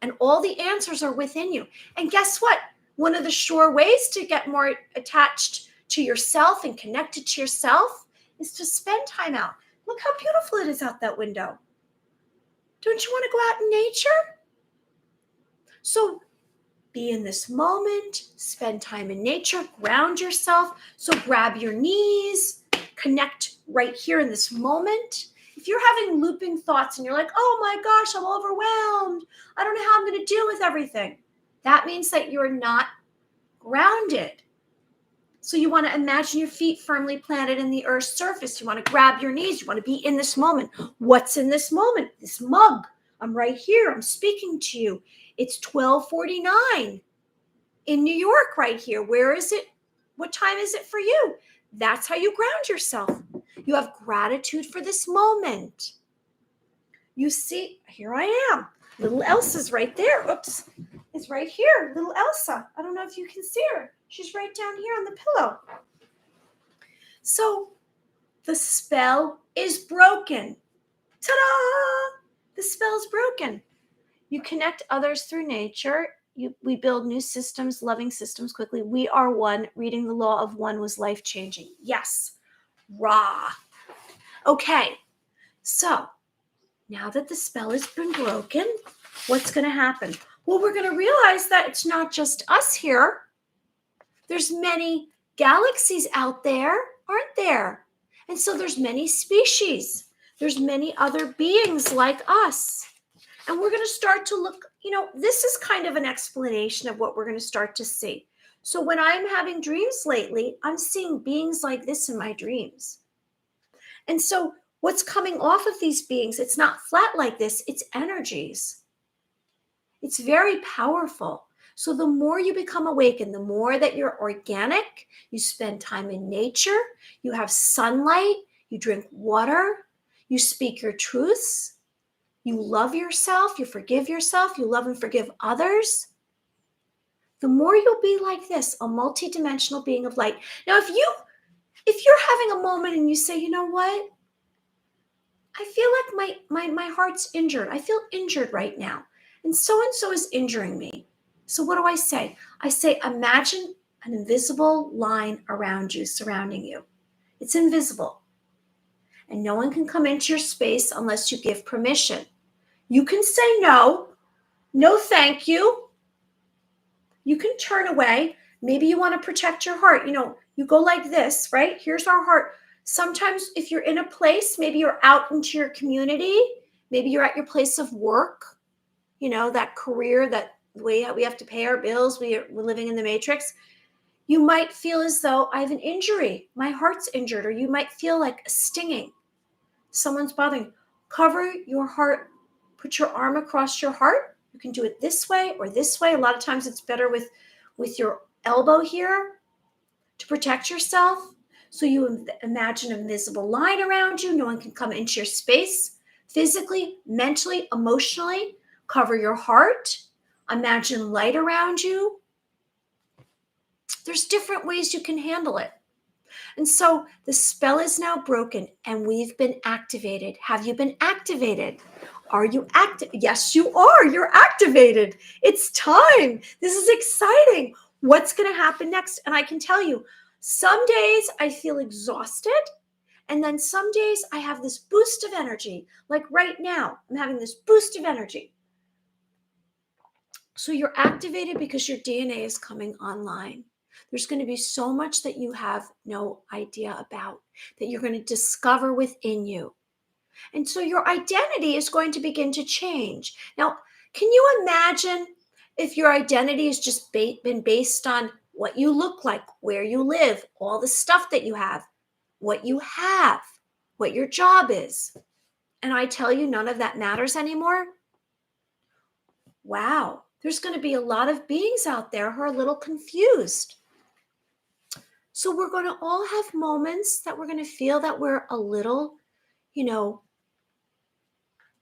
And all the answers are within you. And guess what? One of the sure ways to get more attached to yourself and connected to yourself is to spend time out. Look how beautiful it is out that window. Don't you want to go out in nature? So be in this moment, spend time in nature, ground yourself. So grab your knees, connect right here in this moment. If you're having looping thoughts and you're like, oh my gosh, I'm overwhelmed, I don't know how I'm going to deal with everything, that means that you're not grounded. So you want to imagine your feet firmly planted in the earth's surface. You want to grab your knees. You want to be in this moment. What's in this moment? This mug. I'm right here. I'm speaking to you. It's 12:49 in New York right here. Where is it? What time is it for you? That's how you ground yourself. You have gratitude for this moment. You see, here I am. Little Elsa's right there. Oops. It's right here. Little Elsa. I don't know if you can see her. She's right down here on the pillow. So the spell is broken. Ta-da! The spell is broken. You connect others through nature. We build new systems, loving systems quickly. We are one. Reading the law of one was life-changing. Yes. Rah. Okay. So now that the spell has been broken, what's going to happen? Well, we're going to realize that it's not just us here. There's many galaxies out there, aren't there? And so there's many species. There's many other beings like us. And we're going to start to look, this is kind of an explanation of what we're going to start to see. So when I'm having dreams lately, I'm seeing beings like this in my dreams. And so what's coming off of these beings, it's not flat like this, it's energies. It's very powerful. So the more you become awakened, the more that you're organic, you spend time in nature, you have sunlight, you drink water, you speak your truths, you love yourself, you forgive yourself, you love and forgive others, the more you'll be like this, a multidimensional being of light. Now, if you're having a moment and you say, you know what? I feel like my heart's injured. I feel injured right now. And so is injuring me. So what do I say? I say, imagine an invisible line around you, surrounding you. It's invisible. And no one can come into your space unless you give permission. You can say no thank you. You can turn away. Maybe you want to protect your heart. You go like this, right? Here's our heart. Sometimes if you're in a place, maybe you're out into your community, maybe you're at your place of work, that career, that way we have to pay our bills, we're living in the matrix. You might feel as though I have an injury. My heart's injured, or you might feel like a stinging. Someone's bothering you. Cover your heart. Put your arm across your heart. You can do it this way or this way. A lot of times it's better with your elbow here to protect yourself. So you imagine an invisible line around you. No one can come into your space. Physically, mentally, emotionally, cover your heart. Imagine light around you. There's different ways you can handle it. And so the spell is now broken and we've been activated. Have you been activated? Are you active? Yes, you are. You're activated. It's time. This is exciting. What's going to happen next? And I can tell you, some days I feel exhausted. And then some days I have this boost of energy. Like right now, I'm having this boost of energy. So you're activated because your DNA is coming online. There's going to be so much that you have no idea about, that you're going to discover within you. And so your identity is going to begin to change. Now, can you imagine if your identity has just been based on what you look like, where you live, all the stuff that you have, what your job is. And I tell you, none of that matters anymore. Wow, there's going to be a lot of beings out there who are a little confused. So we're going to all have moments that we're going to feel that we're a little,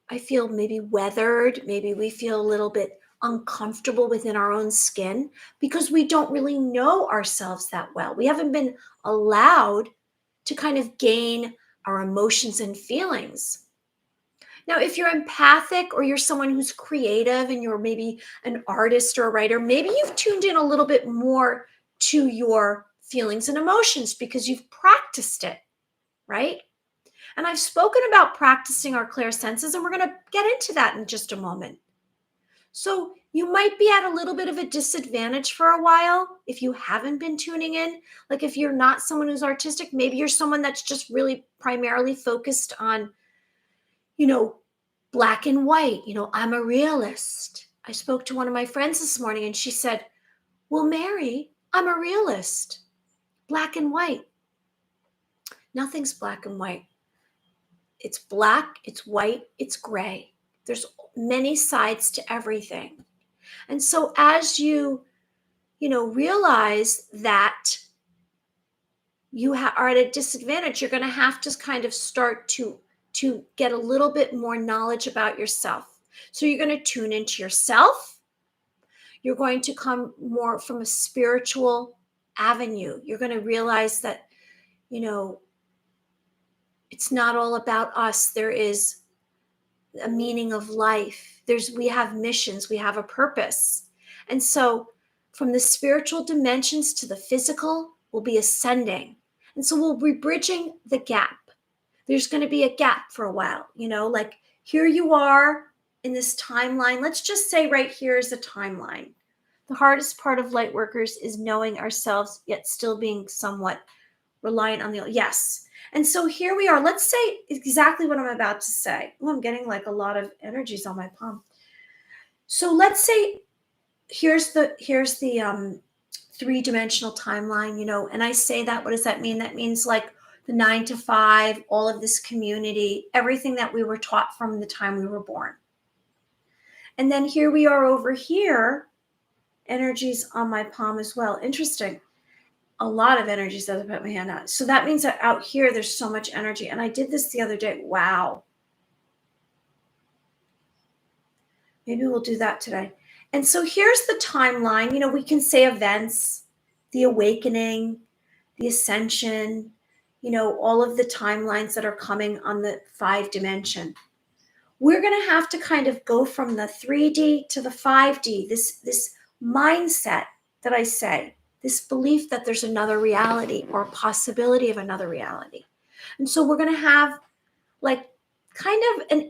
I feel maybe weathered. Maybe we feel a little bit uncomfortable within our own skin because we don't really know ourselves that well. We haven't been allowed to kind of gain our emotions and feelings. Now, if you're empathic or you're someone who's creative and you're maybe an artist or a writer, maybe you've tuned in a little bit more to your feelings and emotions because you've practiced it, right? And I've spoken about practicing our clairsenses, and we're going to get into that in just a moment. So you might be at a little bit of a disadvantage for a while if you haven't been tuning in. Like if you're not someone who's artistic, maybe you're someone that's just really primarily focused on, black and white. I'm a realist. I spoke to one of my friends this morning and she said, well, Mary, I'm a realist. Black and white. Nothing's black and white. It's black, it's white, it's gray. There's many sides to everything. And so as you, realize that you are at a disadvantage, you're going to have to kind of start to get a little bit more knowledge about yourself. So you're going to tune into yourself. You're going to come more from a spiritual avenue. You're going to realize that, it's not all about us. There is a meaning of life. We have missions, we have a purpose. And so from the spiritual dimensions to the physical, we'll be ascending. And so we'll be bridging the gap. There's going to be a gap for a while, like here you are in this timeline. Let's just say right here is the timeline. The hardest part of light workers is knowing ourselves, yet still being somewhat reliant on yes. And so here we are. Let's say exactly what I'm about to say. Oh, I'm getting like a lot of energies on my palm. So let's say here's the three-dimensional timeline, and I say that, what does that mean? That means like the 9 to 5, all of this community, everything that we were taught from the time we were born. And then here we are over here, energies on my palm as well. Interesting. A lot of energies as I put my hand out. So that means that out here, there's so much energy. And I did this the other day. Wow. Maybe we'll do that today. And so here's the timeline. We can say events, the awakening, the ascension, all of the timelines that are coming on the 5 dimension. We're going to have to kind of go from the 3D to the 5D, this mindset that I say, this belief that there's another reality or a possibility of another reality. And so we're going to have like kind of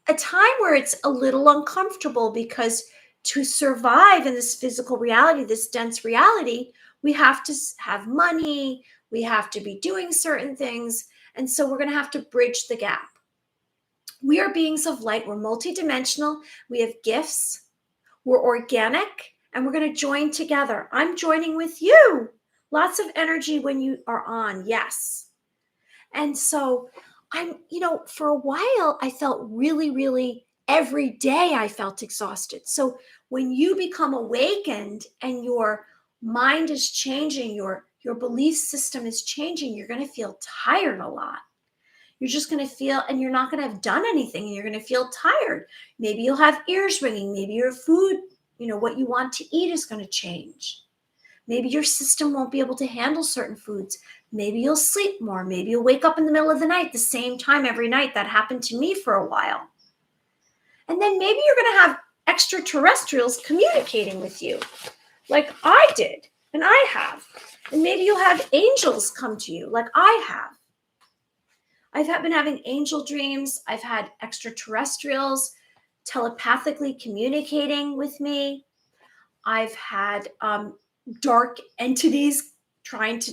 a time where it's a little uncomfortable because to survive in this physical reality, this dense reality, we have to have money, we have to be doing certain things. And so we're going to have to bridge the gap. We are beings of light. We're multidimensional. We have gifts. We're organic. And we're going to join together. I'm joining with you. Lots of energy when you are on. Yes. And so I'm, for a while, I felt really, really, every day I felt exhausted. So when you become awakened and your mind is changing, your belief system is changing, you're going to feel tired a lot. You're just going to feel, and you're not going to have done anything, and you're going to feel tired. Maybe you'll have ears ringing. Maybe your food, what you want to eat is going to change. Maybe your system won't be able to handle certain foods. Maybe you'll sleep more. Maybe you'll wake up in the middle of the night, the same time every night. That happened to me for a while. And then maybe you're going to have extraterrestrials communicating with you, like I did, and I have. And maybe you'll have angels come to you, like I have. I've been having angel dreams. I've had extraterrestrials telepathically communicating with me. I've had dark entities trying to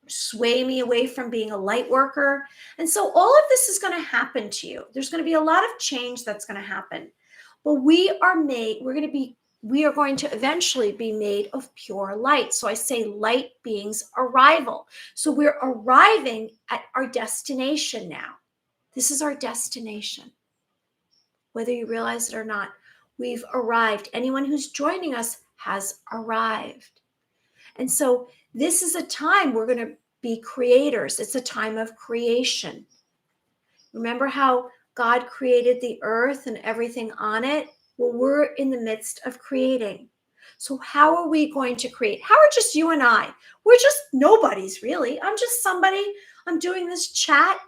sway me away from being a light worker. And so all of this is going to happen to you. There's going to be a lot of change that's going to happen. But we're going to be we are going to eventually be made of pure light. So I say light beings arrival. So we're arriving at our destination now. This is our destination. Whether you realize it or not, we've arrived. Anyone who's joining us has arrived. And so this is a time we're going to be creators. It's a time of creation. Remember how God created the earth and everything on it? Well, we're in the midst of creating. So how are we going to create? How are just you and I? We're just nobodies, really. I'm just somebody. I'm doing this chat.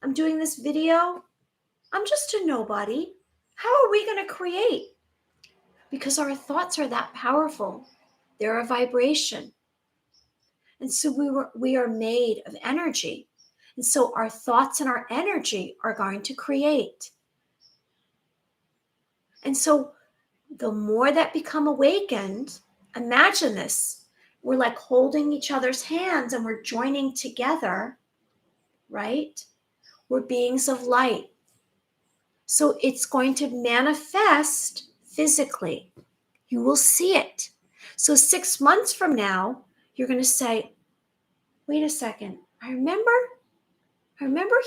I'm doing this video. I'm just a nobody. How are we going to create? Because our thoughts are that powerful. They're a vibration. And so we are made of energy. And so our thoughts and our energy are going to create. And so the more that become awakened, imagine this. We're like holding each other's hands and we're joining together, right? We're beings of light. So it's going to manifest physically. You will see it. So 6 months from now, you're going to say, wait a second, I remember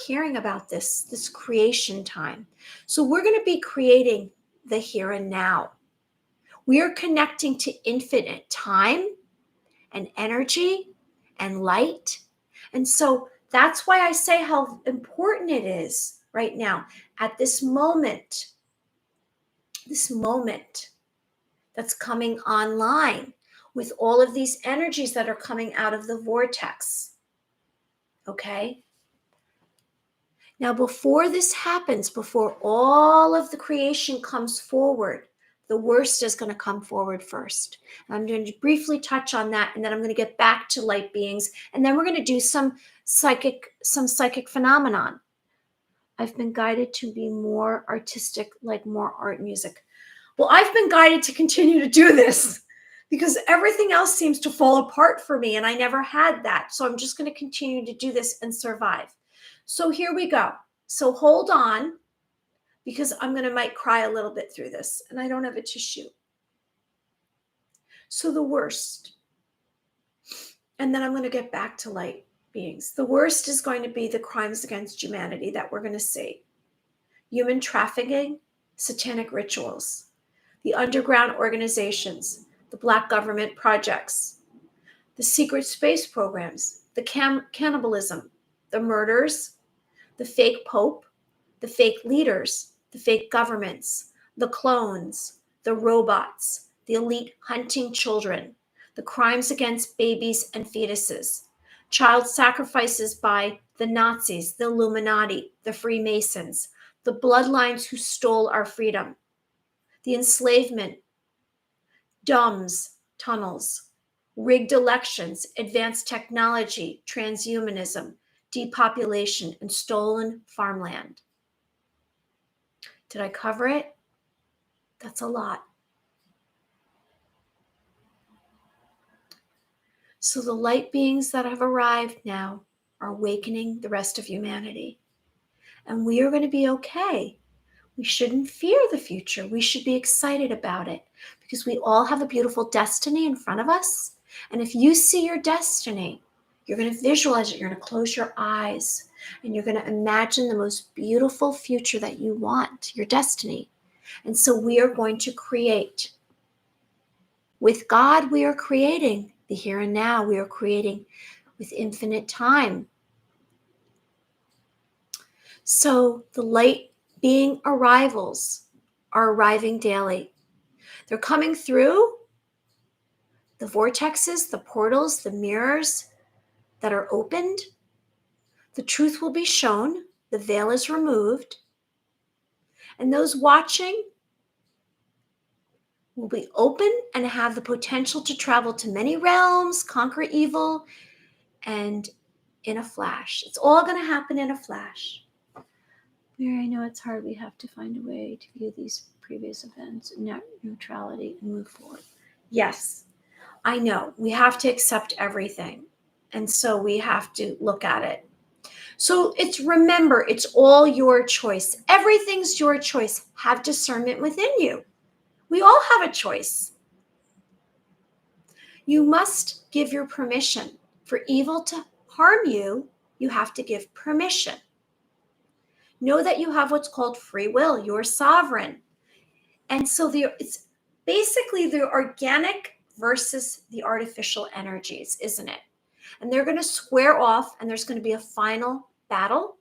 hearing about this creation time. So we're going to be creating the here and now. We are connecting to infinite time and energy and light. And so that's why I say how important it is right now at this moment that's coming online with all of these energies that are coming out of the vortex. Okay? Now, before this happens, before all of the creation comes forward, the worst is going to come forward first. And I'm going to briefly touch on that, and then I'm going to get back to light beings, and then we're going to do some psychic phenomenon. I've been guided to be more artistic, like more art music. Well, I've been guided to continue to do this because everything else seems to fall apart for me, and I never had that. So I'm just going to continue to do this and survive. So here we go. So hold on, because I'm going to might cry a little bit through this, and I don't have a tissue. So the worst, and then I'm going to get back to light beings. The worst is going to be the crimes against humanity that we're going to see. Human trafficking, satanic rituals, the underground organizations, the black government projects, the secret space programs, the cannibalism, the murders, the fake pope, the fake leaders, the fake governments, the clones, the robots, the elite hunting children, the crimes against babies and fetuses, child sacrifices by the Nazis, the Illuminati, the Freemasons, the bloodlines who stole our freedom, the enslavement, DUMBs, tunnels, rigged elections, advanced technology, transhumanism, depopulation, and stolen farmland. Did I cover it? That's a lot. So the light beings that have arrived now are awakening the rest of humanity. And we are going to be okay. We shouldn't fear the future. We should be excited about it because we all have a beautiful destiny in front of us. And if you see your destiny, you're going to visualize it. You're going to close your eyes and you're going to imagine the most beautiful future that you want, your destiny. And so we are going to create. With God, we are creating the here and now. We are creating with infinite time. So the light being arrivals are arriving daily. They're coming through the vortexes, the portals, the mirrors that are opened. The truth will be shown. The veil is removed. And those watching will be open and have the potential to travel to many realms, conquer evil, and in a flash. It's all going to happen in a flash. Mary, I know it's hard. We have to find a way to view these previous events in neutrality and move forward. Yes, I know. We have to accept everything. And so we have to look at it. So remember, it's all your choice. Everything's your choice. Have discernment within you. We all have a choice. You must give your permission. For evil to harm you, you have to give permission. Know that you have what's called free will. You're sovereign. And so it's basically the organic versus the artificial energies, isn't it? And they're going to square off, and there's going to be a final battle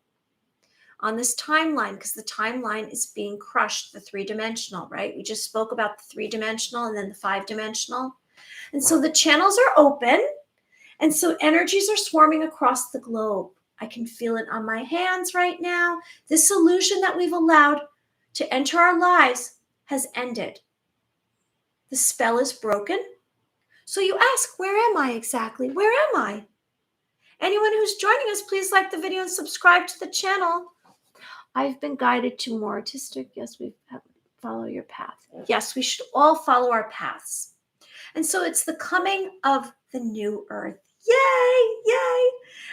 on this timeline, because the timeline is being crushed, the three-dimensional, right? We just spoke about the three-dimensional and then the five-dimensional. And so the channels are open, and so energies are swarming across the globe. I can feel it on my hands right now. This illusion that we've allowed to enter our lives has ended. The spell is broken. So you ask, where am I exactly? Where am I? Anyone who's joining us, please like the video and subscribe to the channel. I've been guided to more artistic. Yes, we follow your path. Yes, we should all follow our paths. And so it's the coming of the new earth. Yay, yay.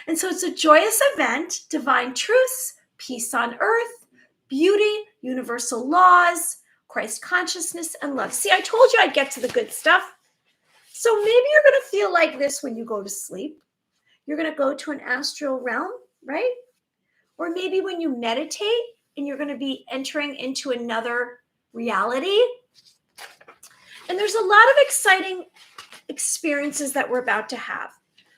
And so it's a joyous event, divine truths, peace on earth, beauty, universal laws, Christ consciousness, and love. See, I told you I'd get to the good stuff. So maybe you're going to feel like this when you go to sleep. You're going to go to an astral realm, right? Or maybe when you meditate and you're going to be entering into another reality. And there's a lot of exciting experiences that we're about to have.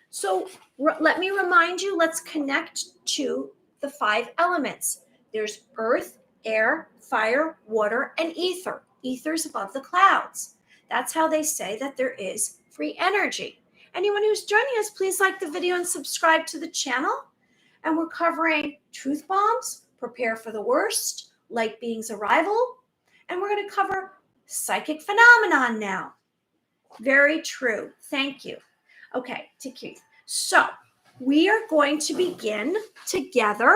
So let me remind you, let's connect to the 5 elements. There's earth, air, fire, water, and ether. Ether's above the clouds. That's how they say that there is free energy. Anyone who's joining us, please like the video and subscribe to the channel. And we're covering truth bombs, prepare for the worst, light beings arrival, and we're going to cover psychic phenomenon now. Very true. Thank you. Okay, to Keith. So we are going to begin together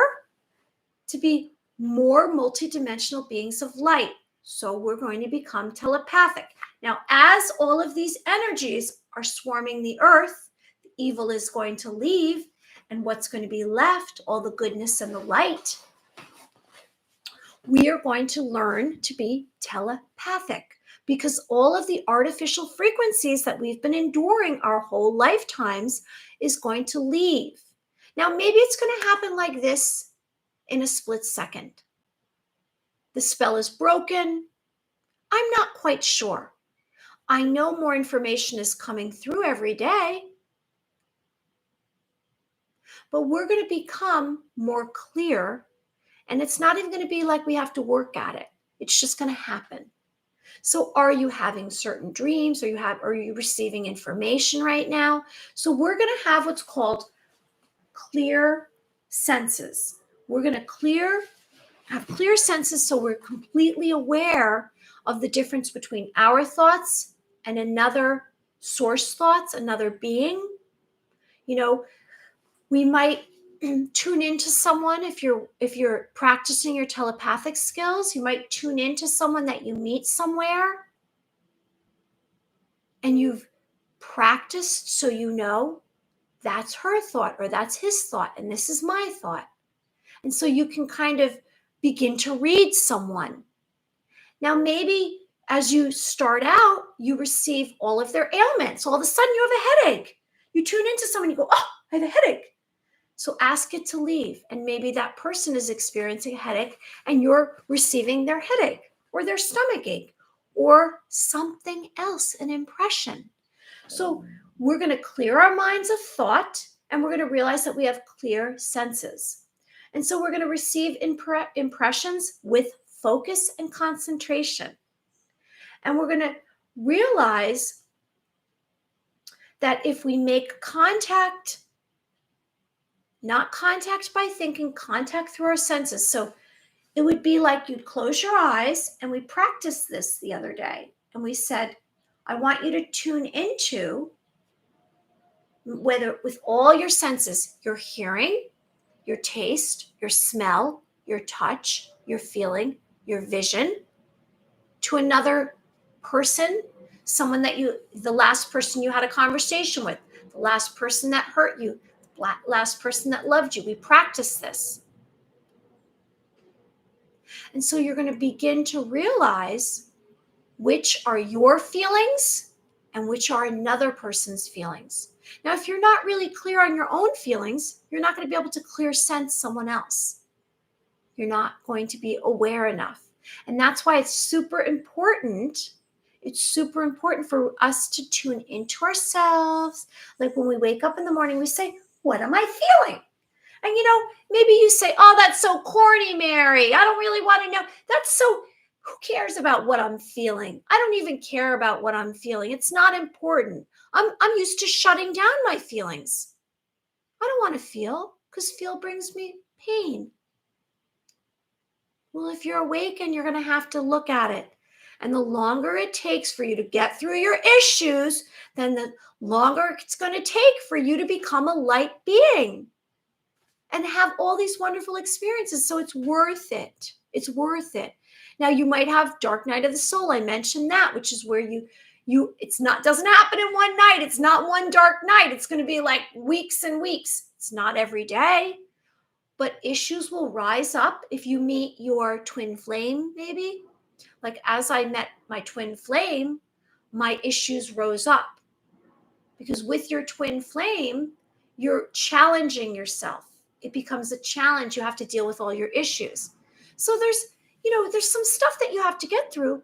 to be more multidimensional beings of light. So we're going to become telepathic. Now, as all of these energies are swarming the earth, the evil is going to leave, and what's going to be left, all the goodness and the light, we are going to learn to be telepathic, because all of the artificial frequencies that we've been enduring our whole lifetimes is going to leave. Now, maybe it's going to happen like this in a split second. The spell is broken. I'm not quite sure. I know more information is coming through every day, but we're going to become more clear, and it's not even going to be like we have to work at it. It's just going to happen. So are you having certain dreams? Are you receiving information right now? So we're going to have what's called clear senses. We're going to have clear senses, so we're completely aware of the difference between our thoughts and another source thoughts, another being. You know, we might tune into someone. If you're practicing your telepathic skills, you might tune into someone that you meet somewhere, and you've practiced, so you know that's her thought or that's his thought and this is my thought. And so you can kind of begin to read someone. Now, maybe as you start out, you receive all of their ailments. All of a sudden you have a headache. You tune into someone, you go, oh, I have a headache. So ask it to leave. And maybe that person is experiencing a headache and you're receiving their headache or their stomach ache or something else, an impression. So we're going to clear our minds of thought, and we're going to realize that we have clear senses. And so we're going to receive impressions with focus and concentration. And we're going to realize that if we make contact, not contact by thinking, contact through our senses. So it would be like you'd close your eyes, and we practiced this the other day. And we said, I want you to tune into, whether with all your senses, your hearing, your taste, your smell, your touch, your feeling, your vision, to another person, someone that the last person you had a conversation with, the last person that hurt you, the last person that loved you. We practice this. And so you're going to begin to realize which are your feelings and which are another person's feelings. Now, if you're not really clear on your own feelings, you're not going to be able to clear sense someone else. You're not going to be aware enough. And that's why it's super important. It's super important for us to tune into ourselves. Like when we wake up in the morning, we say, what am I feeling? And maybe you say, oh, that's so corny, Mary. I don't really want to know. Who cares about what I'm feeling? I don't even care about what I'm feeling. It's not important. I'm used to shutting down my feelings. I don't want to feel because feel brings me pain. Well, if you're awake, and you're going to have to look at it. And the longer it takes for you to get through your issues, then the longer it's going to take for you to become a light being and have all these wonderful experiences. So it's worth it. It's worth it. Now, you might have dark night of the soul. I mentioned that, which is where doesn't happen in one night. It's not one dark night. It's going to be like weeks and weeks. It's not every day. But issues will rise up if you meet your twin flame, maybe. Like as I met my twin flame, my issues rose up. Because with your twin flame, you're challenging yourself. It becomes a challenge. You have to deal with all your issues. So there's some stuff that you have to get through.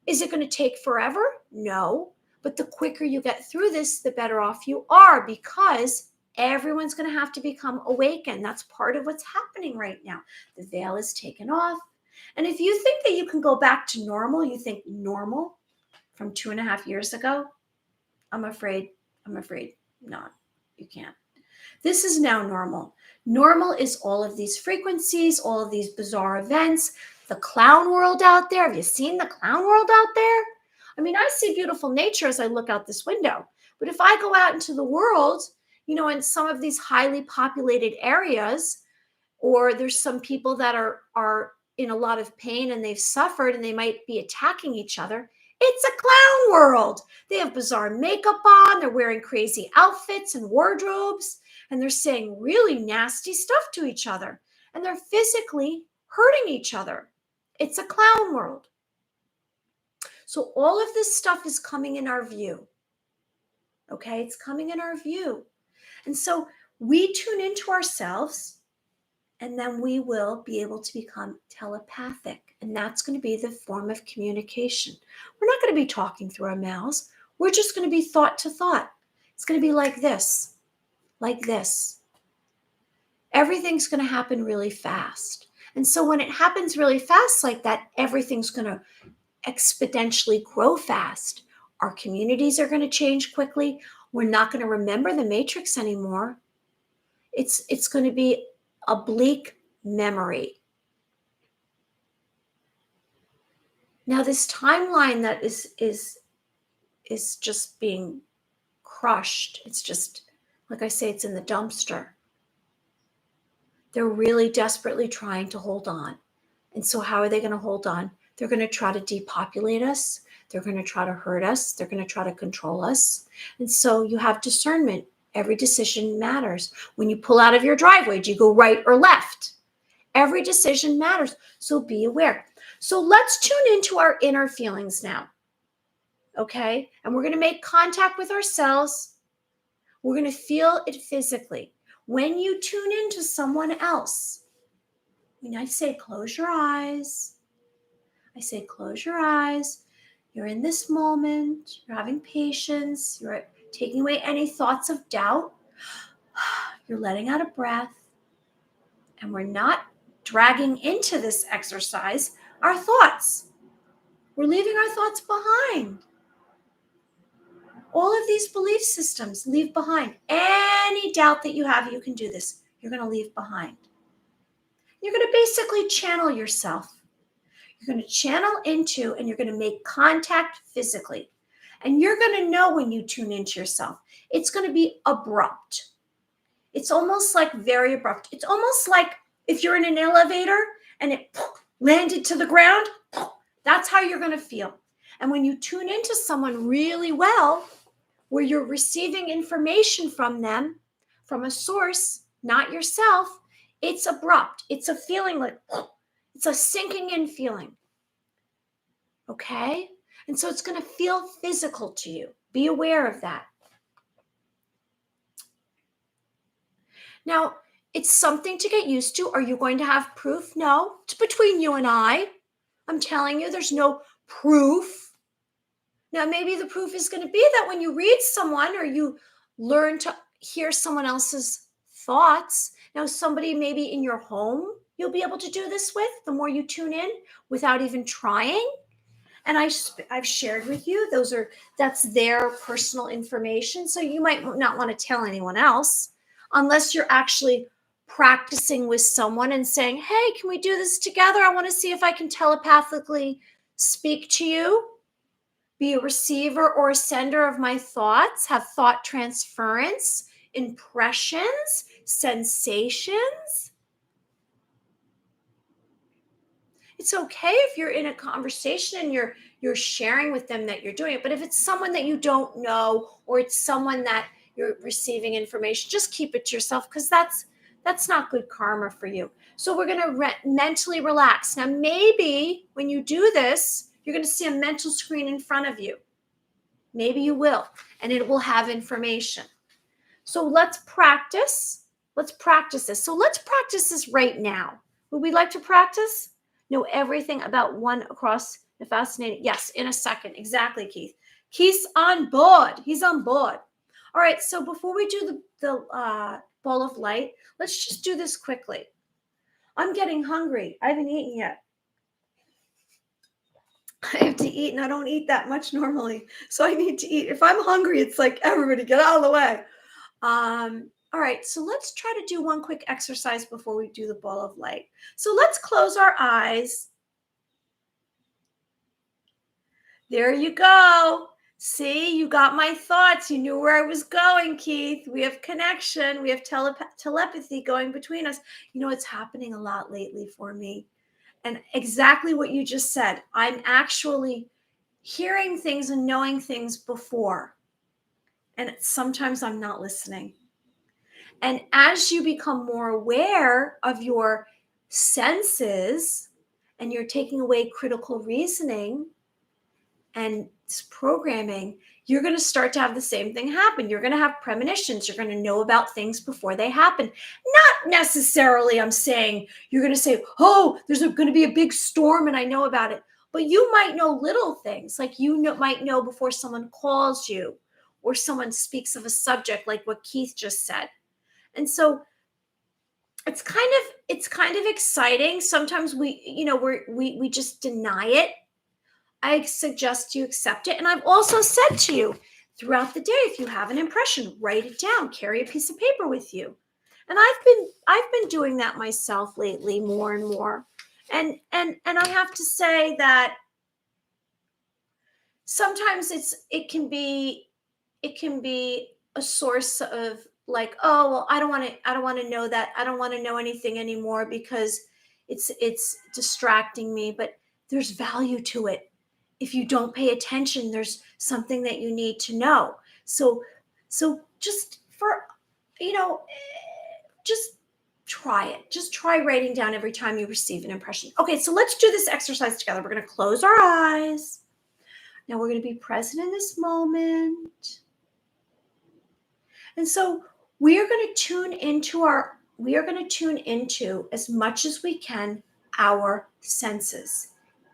Is it going to take forever? No. But the quicker you get through this, the better off you are, because everyone's going to have to become awakened. That's part of what's happening right now. The veil is taken off. And if you think that you can go back to normal, you think normal from 2.5 years ago, I'm afraid not. You can't. This is now normal. Normal is all of these frequencies, all of these bizarre events, the clown world out there. Have you seen the clown world out there? I mean, I see beautiful nature as I look out this window. But if I go out into the world, in some of these highly populated areas, or there's some people that are in a lot of pain and they've suffered and they might be attacking each other, it's a clown world. They have bizarre makeup on, they're wearing crazy outfits and wardrobes, and they're saying really nasty stuff to each other, and they're physically hurting each other. It's a clown world. So all of this stuff is coming in our view. Okay, it's coming in our view. And so we tune into ourselves, and then we will be able to become telepathic. And that's going to be the form of communication. We're not going to be talking through our mouths. We're just going to be thought to thought. It's going to be like this, like this. Everything's going to happen really fast. And so when it happens really fast like that, everything's going to exponentially grow fast. Our communities are going to change quickly. We're not going to remember the matrix anymore. It's going to be a bleak memory. Now, this timeline that is just being crushed. It's just, like I say, it's in the dumpster. They're really desperately trying to hold on. And so how are they going to hold on? They're going to try to depopulate us. They're going to try to hurt us. They're going to try to control us. And so you have discernment. Every decision matters. When you pull out of your driveway, do you go right or left? Every decision matters. So be aware. So let's tune into our inner feelings now. Okay? And we're going to make contact with ourselves. We're going to feel it physically. When you tune into someone else, when I say close your eyes, I say close your eyes. You're in this moment. You're having patience. You're taking away any thoughts of doubt. You're letting out a breath. And we're not dragging into this exercise our thoughts. We're leaving our thoughts behind. All of these belief systems, leave behind. Any doubt that you have, you can do this, you're going to leave behind. You're going to basically channel yourself. You're going to channel into, and you're going to make contact physically. And you're going to know when you tune into yourself. It's going to be abrupt. It's almost like very abrupt. It's almost like if you're in an elevator and it landed to the ground, that's how you're going to feel. And when you tune into someone really well, where you're receiving information from them, from a source, not yourself, it's abrupt. It's a feeling like, it's a sinking in feeling. Okay? And so it's going to feel physical to you. Be aware of that. Now, it's something to get used to. Are you going to have proof? No. It's between you and I. I'm telling you, there's no proof. Now, maybe the proof is going to be that when you read someone or you learn to hear someone else's thoughts, now somebody maybe in your home you'll be able to do this with, the more you tune in without even trying. And I've shared with you, that's their personal information. So you might not want to tell anyone else unless you're actually practicing with someone and saying, hey, can we do this together? I want to see if I can telepathically speak to you, be a receiver or a sender of my thoughts, have thought transference, impressions, sensations. It's okay if you're in a conversation and you're sharing with them that you're doing it. But if it's someone that you don't know, or it's someone that you're receiving information, just keep it to yourself, because that's not good karma for you. So we're going to mentally relax. Now, maybe when you do this, you're going to see a mental screen in front of you. Maybe you will, and it will have information. So let's practice. Let's practice this. So let's practice this right now. Would we like to practice? Know everything about one across the fascinating. Yes, in a second. Exactly, Keith. Keith's on board. He's on board. All right. So before we do the ball of light, let's just do this quickly. I'm getting hungry. I haven't eaten yet. I have to eat, and I don't eat that much normally. So I need to eat. If I'm hungry, it's like, everybody get out of the way. All right, so let's try to do one quick exercise before we do the ball of light. So let's close our eyes. There you go. See, you got my thoughts. You knew where I was going, Keith. We have connection. We have telepathy going between us. You know, it's happening a lot lately for me. And exactly what you just said. I'm actually hearing things and knowing things before. And sometimes I'm not listening. And as you become more aware of your senses and you're taking away critical reasoning and programming, you're going to start to have the same thing happen. You're going to have premonitions. You're going to know about things before they happen. Not necessarily, I'm saying, you're going to say, oh, there's going to be a big storm and I know about it. But you might know little things, like might know before someone calls you or someone speaks of a subject like what Keith just said. And so it's kind of exciting. Sometimes we just deny it. I suggest you accept it. And I've also said to you throughout the day, if you have an impression, write it down, carry a piece of paper with you. And I've been doing that myself lately more and more. And I have to say that sometimes it can be a source of like, oh, well, I don't want to know that. I don't want to know anything anymore because it's distracting me. But there's value to it. If you don't pay attention, there's something that you need to know. So just just try it. Just try writing down every time you receive an impression. Okay, so let's do this exercise together. We're going to close our eyes. Now we're going to be present in this moment. And so we are going to tune into as much as we can our senses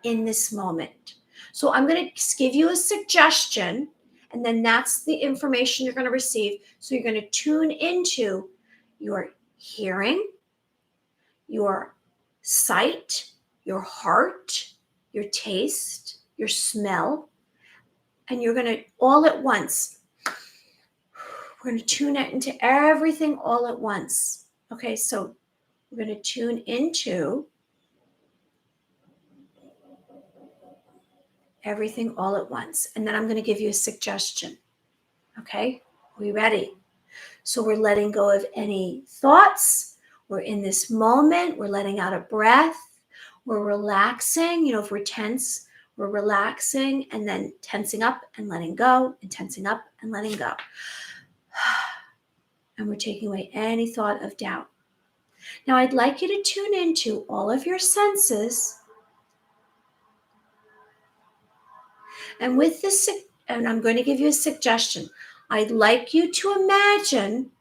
in this moment. So I'm going to give you a suggestion, and then that's the information you're going to receive. So you're going to tune into your hearing, your sight, your heart, your taste, your smell, and you're going to all at once. We're going to tune it into everything all at once. Okay, so we're going to tune into everything all at once. And then I'm going to give you a suggestion. Okay, are we ready? So we're letting go of any thoughts. We're in this moment. We're letting out a breath. We're relaxing. If we're tense, we're relaxing and then tensing up and letting go, and tensing up and letting go. And we're taking away any thought of doubt. Now, I'd like you to tune into all of your senses And with this, and I'm going to give you a suggestion. I'd like you to imagine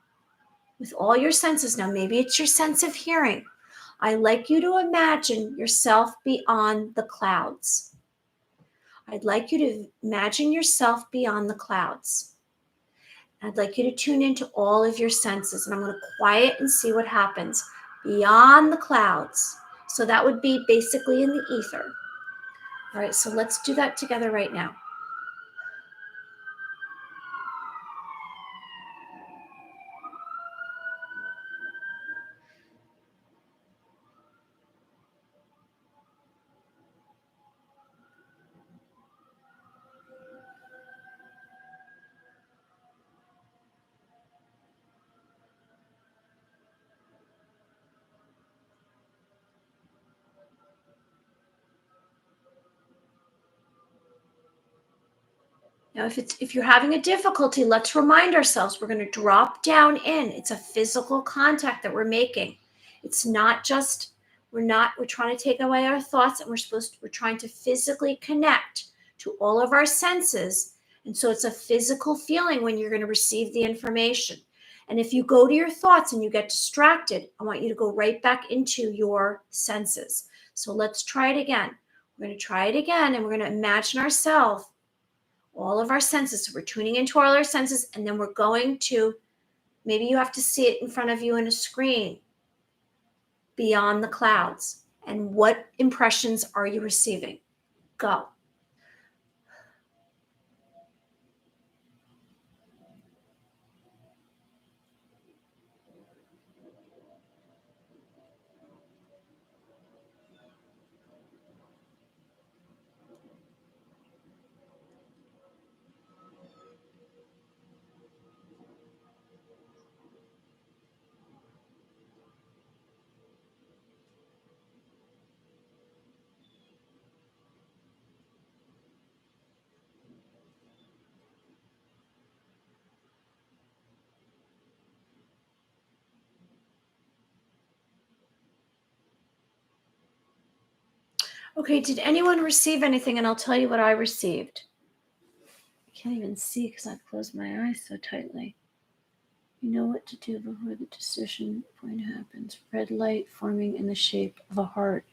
with all your senses. Now, maybe it's your sense of hearing. I'd like you to imagine yourself beyond the clouds. I'd like you to imagine yourself beyond the clouds. I'd like you to tune into all of your senses, and I'm going to quiet and see what happens beyond the clouds. So that would be basically in the ether. All right, so let's do that together right now. Now, if you're having a difficulty, let's remind ourselves we're going to drop down in. It's a physical contact that we're making. It's not just we're trying to take away our thoughts, and we're trying to physically connect to all of our senses. And so it's a physical feeling when you're going to receive the information. And if you go to your thoughts and you get distracted, I want you to go right back into your senses. So let's try it again. We're going to try it again, and we're going to imagine ourselves all of our senses. So we're tuning into all our senses, and then we're going to, maybe you have to see it in front of you in a screen, beyond the clouds. And what impressions are you receiving? Go. Okay, did anyone receive anything? And I'll tell you what I received. I can't even see because I've closed my eyes so tightly. You know what to do before the decision point happens. Red light forming in the shape of a heart.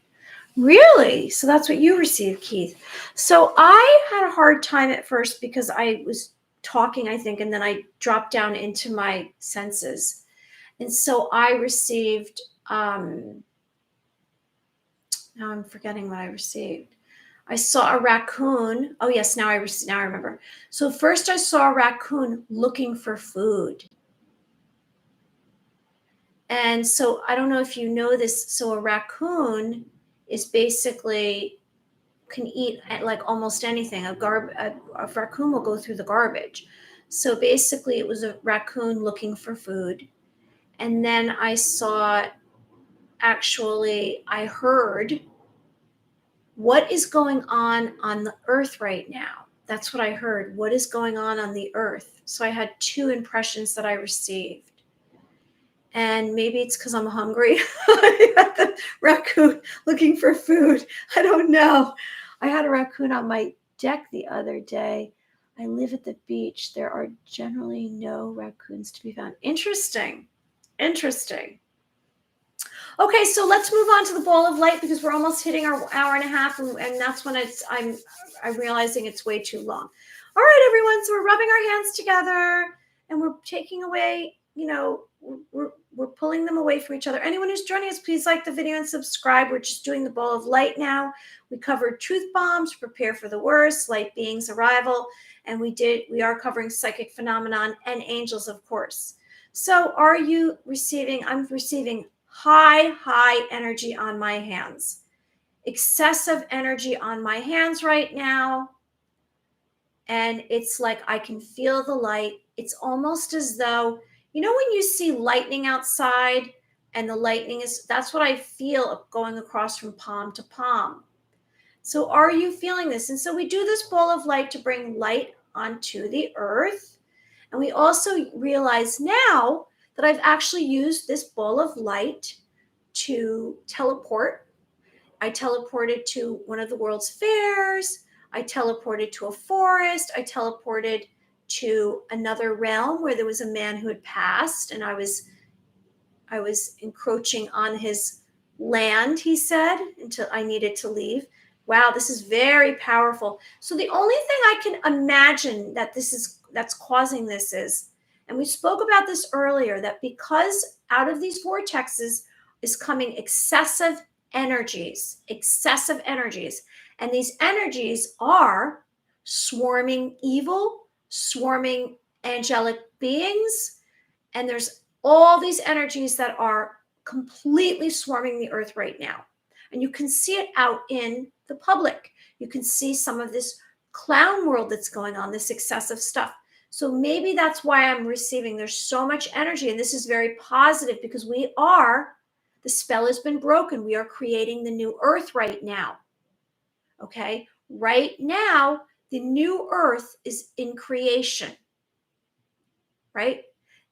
Really? So that's what you received, Keith. So I had a hard time at first because I was talking, I think, and then I dropped down into my senses. And so I received, now I'm forgetting what I received. I saw a raccoon. Oh, yes, now I remember. So first I saw a raccoon looking for food. And so I don't know if you know this. So a raccoon is basically can eat like almost anything. A raccoon will go through the garbage. So basically it was a raccoon looking for food. And then I heard what is going on the earth right now. That's what I heard. What is going on the earth? So I had two impressions that I received. And maybe it's because I'm hungry. I had the raccoon looking for food. I don't know. I had a raccoon on my deck the other day. I live at the beach. There are generally no raccoons to be found. Interesting. Okay, so let's move on to the ball of light because we're almost hitting our hour and a half, and that's when I'm realizing it's way too long. All right, everyone. So we're rubbing our hands together, and we're taking away. We're pulling them away from each other. Anyone who's joining us, please like the video and subscribe. We're just doing the ball of light now. We covered truth bombs, prepare for the worst, light beings arrival, and we are covering psychic phenomenon and angels, of course. So are you receiving? I'm receiving high energy on my hands. Excessive energy on my hands right now. And it's like I can feel the light. It's almost as though, when you see lightning outside and the lightning that's what I feel going across from palm to palm. So are you feeling this? And so we do this ball of light to bring light onto the earth. And we also realize now that I've actually used this ball of light to teleport. I teleported to one of the world's fairs. I teleported to a forest. I teleported to another realm where there was a man who had passed, and I was encroaching on his land, he said, until I needed to leave. Wow, this is very powerful. So the only thing I can imagine that's causing this is, and we spoke about this earlier, that because out of these vortexes is coming excessive energies, and these energies are swarming evil, swarming angelic beings, and there's all these energies that are completely swarming the earth right now. And you can see it out in the public. You can see some of this clown world that's going on, this excessive stuff. So maybe that's why I'm receiving, there's so much energy, and this is very positive because the spell has been broken. We are creating the new earth right now. Okay? Right now, the new earth is in creation. Right?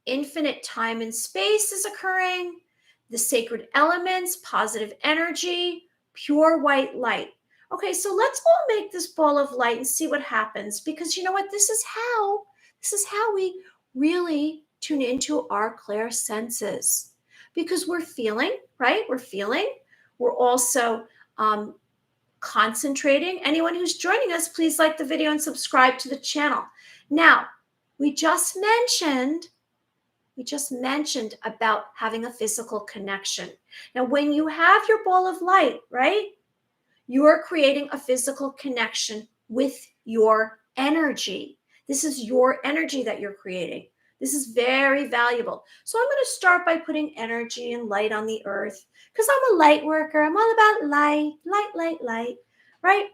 Infinite time and space is occurring, the sacred elements, positive energy, pure white light. Okay, so let's all make this ball of light and see what happens, because you know what? This is how we really tune into our clear senses, because we're feeling, right? We're also concentrating. Anyone who's joining us, please like the video and subscribe to the channel. Now, we just mentioned about having a physical connection. Now, when you have your ball of light, right, you are creating a physical connection with your energy. This is your energy that you're creating. This is very valuable. So I'm going to start by putting energy and light on the earth, because I'm a light worker. I'm all about light, right?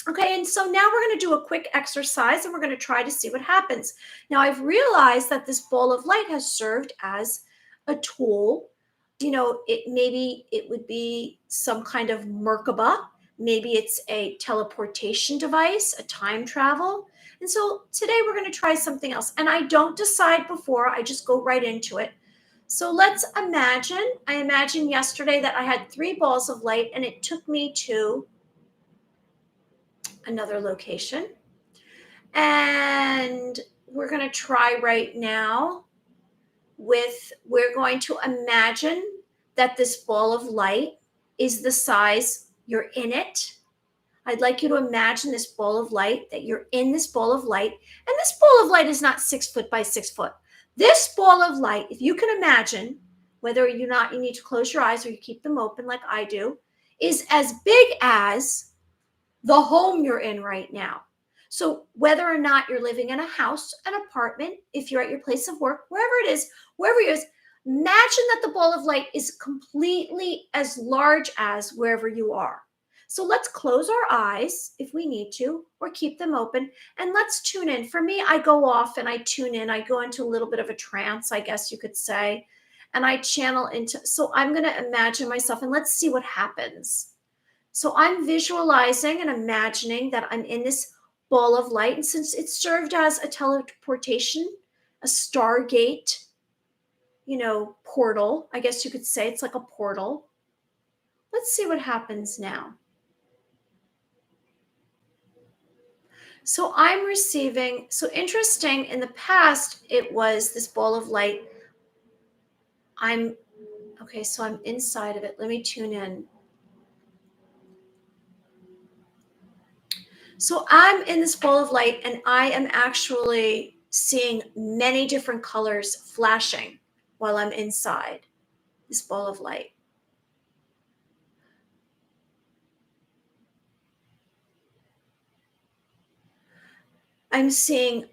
Okay, and so now we're going to do a quick exercise, and we're going to try to see what happens. Now, I've realized that this ball of light has served as a tool. Maybe it would be some kind of Merkaba. Maybe it's a teleportation device, a time travel. And so today we're going to try something else. And I don't decide before, I just go right into it. So let's imagine, I imagined yesterday that I had 3 balls of light, and it took me to another location. And we're going to try right now we're going to imagine that this ball of light is the size you're in it. I'd like you to imagine this ball of light, that you're in this ball of light. And this ball of light is not 6 foot by 6 foot. This ball of light, if you can imagine, whether you need to close your eyes or you keep them open like I do, is as big as the home you're in right now. So whether or not you're living in a house, an apartment, if you're at your place of work, wherever it is, imagine that the ball of light is completely as large as wherever you are. So let's close our eyes if we need to, or keep them open, and let's tune in. For me, I go off and I tune in. I go into a little bit of a trance, I guess you could say, and I channel into, so I'm going to imagine myself, and let's see what happens. So I'm visualizing and imagining that I'm in this ball of light. And since it served as a teleportation, a Stargate, portal, I guess you could say it's like a portal. Let's see what happens now. So I'm receiving, so interesting, in the past, it was this ball of light. So I'm inside of it. Let me tune in. So I'm in this ball of light, and I am actually seeing many different colors flashing while I'm inside this ball of light. I'm seeing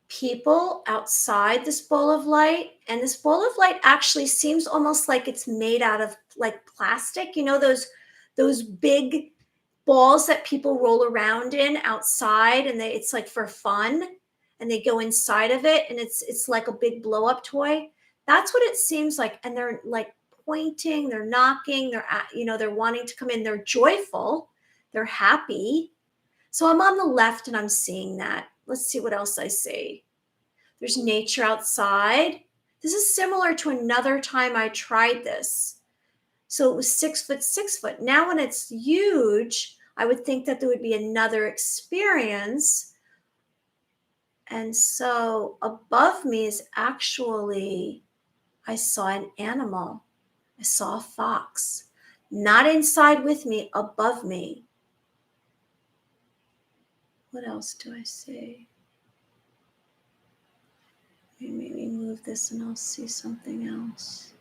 people outside this ball of light, and this ball of light actually seems almost like it's made out of like plastic, those big balls that people roll around in outside, and it's like for fun, and they go inside of it, and it's like a big blow up toy. That's what it seems like. And they're like pointing, they're knocking, they're wanting to come in, they're joyful, they're happy. So I'm on the left and I'm seeing that. Let's see what else I see. There's nature outside. This is similar to another time I tried this. So it was 6 foot, 6 foot. Now when it's huge, I would think that there would be another experience. And so above me is actually, I saw an animal. I saw a fox, not inside with me, above me. What else do I see? Maybe move this and I'll see something else.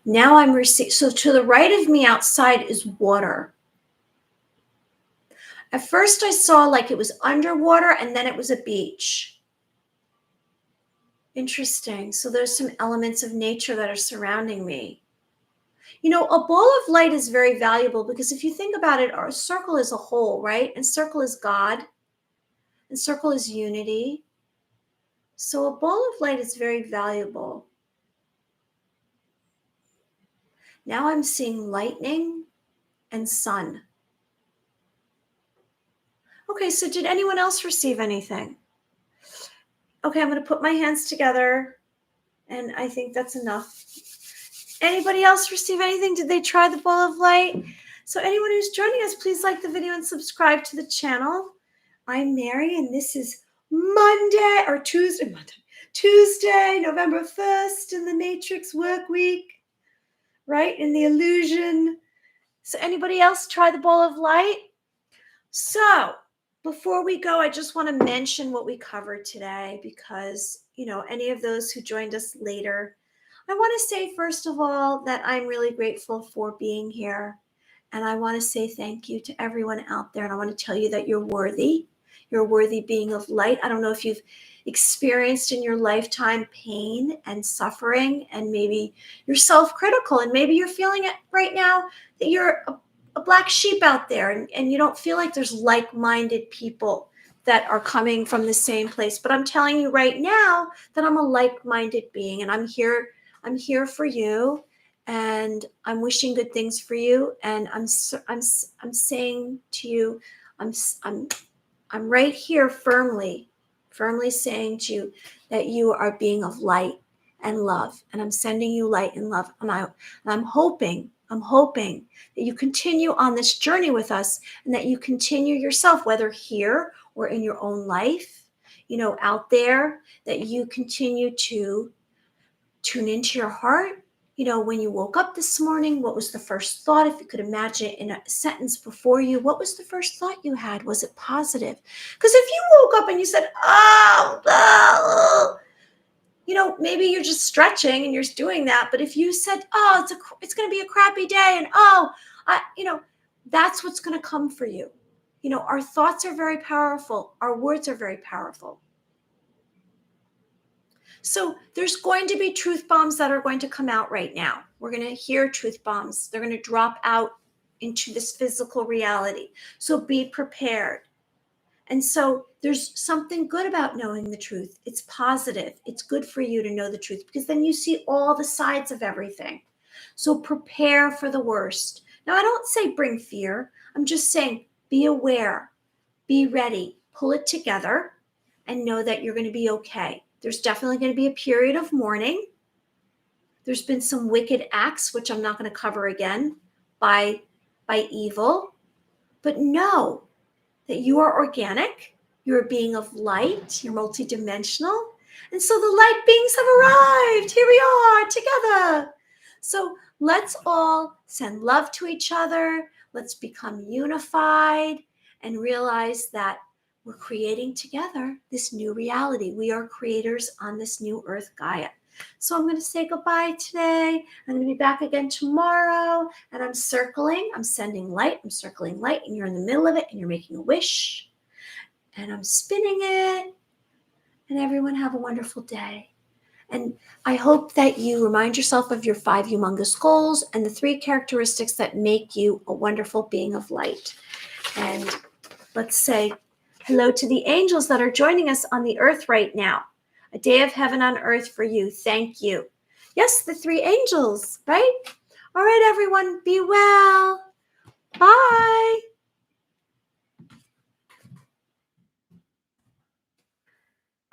Now I'm receiving, so to the right of me outside is water. At first I saw like it was underwater and then it was a beach. Interesting. So there's some elements of nature that are surrounding me. You know, a ball of light is very valuable because if you think about it, our circle is a whole, right? And circle is God, and circle is unity. So a ball of light is very valuable. Now I'm seeing lightning and sun. Okay, so did anyone else receive anything? Okay, I'm going to put my hands together, and I think that's enough. Anybody else receive anything? Did they try the ball of light? So anyone who's joining us, please like the video and subscribe to the channel. I'm Mary, and this is Tuesday, November 1st in the Matrix work week, right? In the illusion. So anybody else try the ball of light? So before we go, I just want to mention what we covered today because, you know, any of those who joined us later, I want to say, first of all, that I'm really grateful for being here. And I want to say thank you to everyone out there. And I want to tell you that you're worthy. You're a worthy being of light. I don't know if you've experienced in your lifetime pain and suffering, and maybe you're self-critical, and maybe you're feeling it right now that you're a black sheep out there, and you don't feel like there's like-minded people that are coming from the same place. But I'm telling you right now that I'm a like-minded being, and I'm here for you, and I'm wishing good things for you. And I'm saying to you, I'm right here firmly saying to you that you are being of light and love, and I'm sending you light and love. And I'm hoping that you continue on this journey with us, and that you continue yourself, whether here or in your own life, you know, out there, that you continue to tune into your heart. You know, when you woke up this morning, what was the first thought? If you could imagine it in a sentence before you, what was the first thought you had? Was it positive? Because if you woke up and you said, oh, you know, maybe you're just stretching and you're just doing that. But if you said, oh, it's going to be a crappy day, and you know, that's what's going to come for you. You know, our thoughts are very powerful. Our words are very powerful. So there's going to be truth bombs that are going to come out right now. We're going to hear truth bombs. They're going to drop out into this physical reality. So be prepared. And so there's something good about knowing the truth. It's positive. It's good for you to know the truth, because then you see all the sides of everything. So prepare for the worst. Now, I don't say bring fear. I'm just saying be aware, be ready, pull it together, and know that you're going to be okay. There's definitely going to be a period of mourning. There's been some wicked acts, which I'm not going to cover again, by evil. But know that you are organic, you're a being of light, you're multidimensional. And so the light beings have arrived. Here we are together. So let's all send love to each other. Let's become unified and realize that we're creating together this new reality. We are creators on this new earth, Gaia. So I'm going to say goodbye today. I'm going to be back again tomorrow. And I'm sending light. I'm circling light, and you're in the middle of it, and you're making a wish. And I'm spinning it. And everyone have a wonderful day. And I hope that you remind yourself of your 5 humongous goals and the 3 characteristics that make you a wonderful being of light. And let's say hello to the angels that are joining us on the earth right now. A day of heaven on earth for you. Thank you. Yes, the 3 angels, right? All right, everyone, be well. Bye.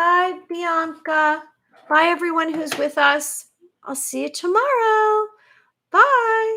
Bye, Bianca. Bye, everyone who's with us. I'll see you tomorrow. Bye.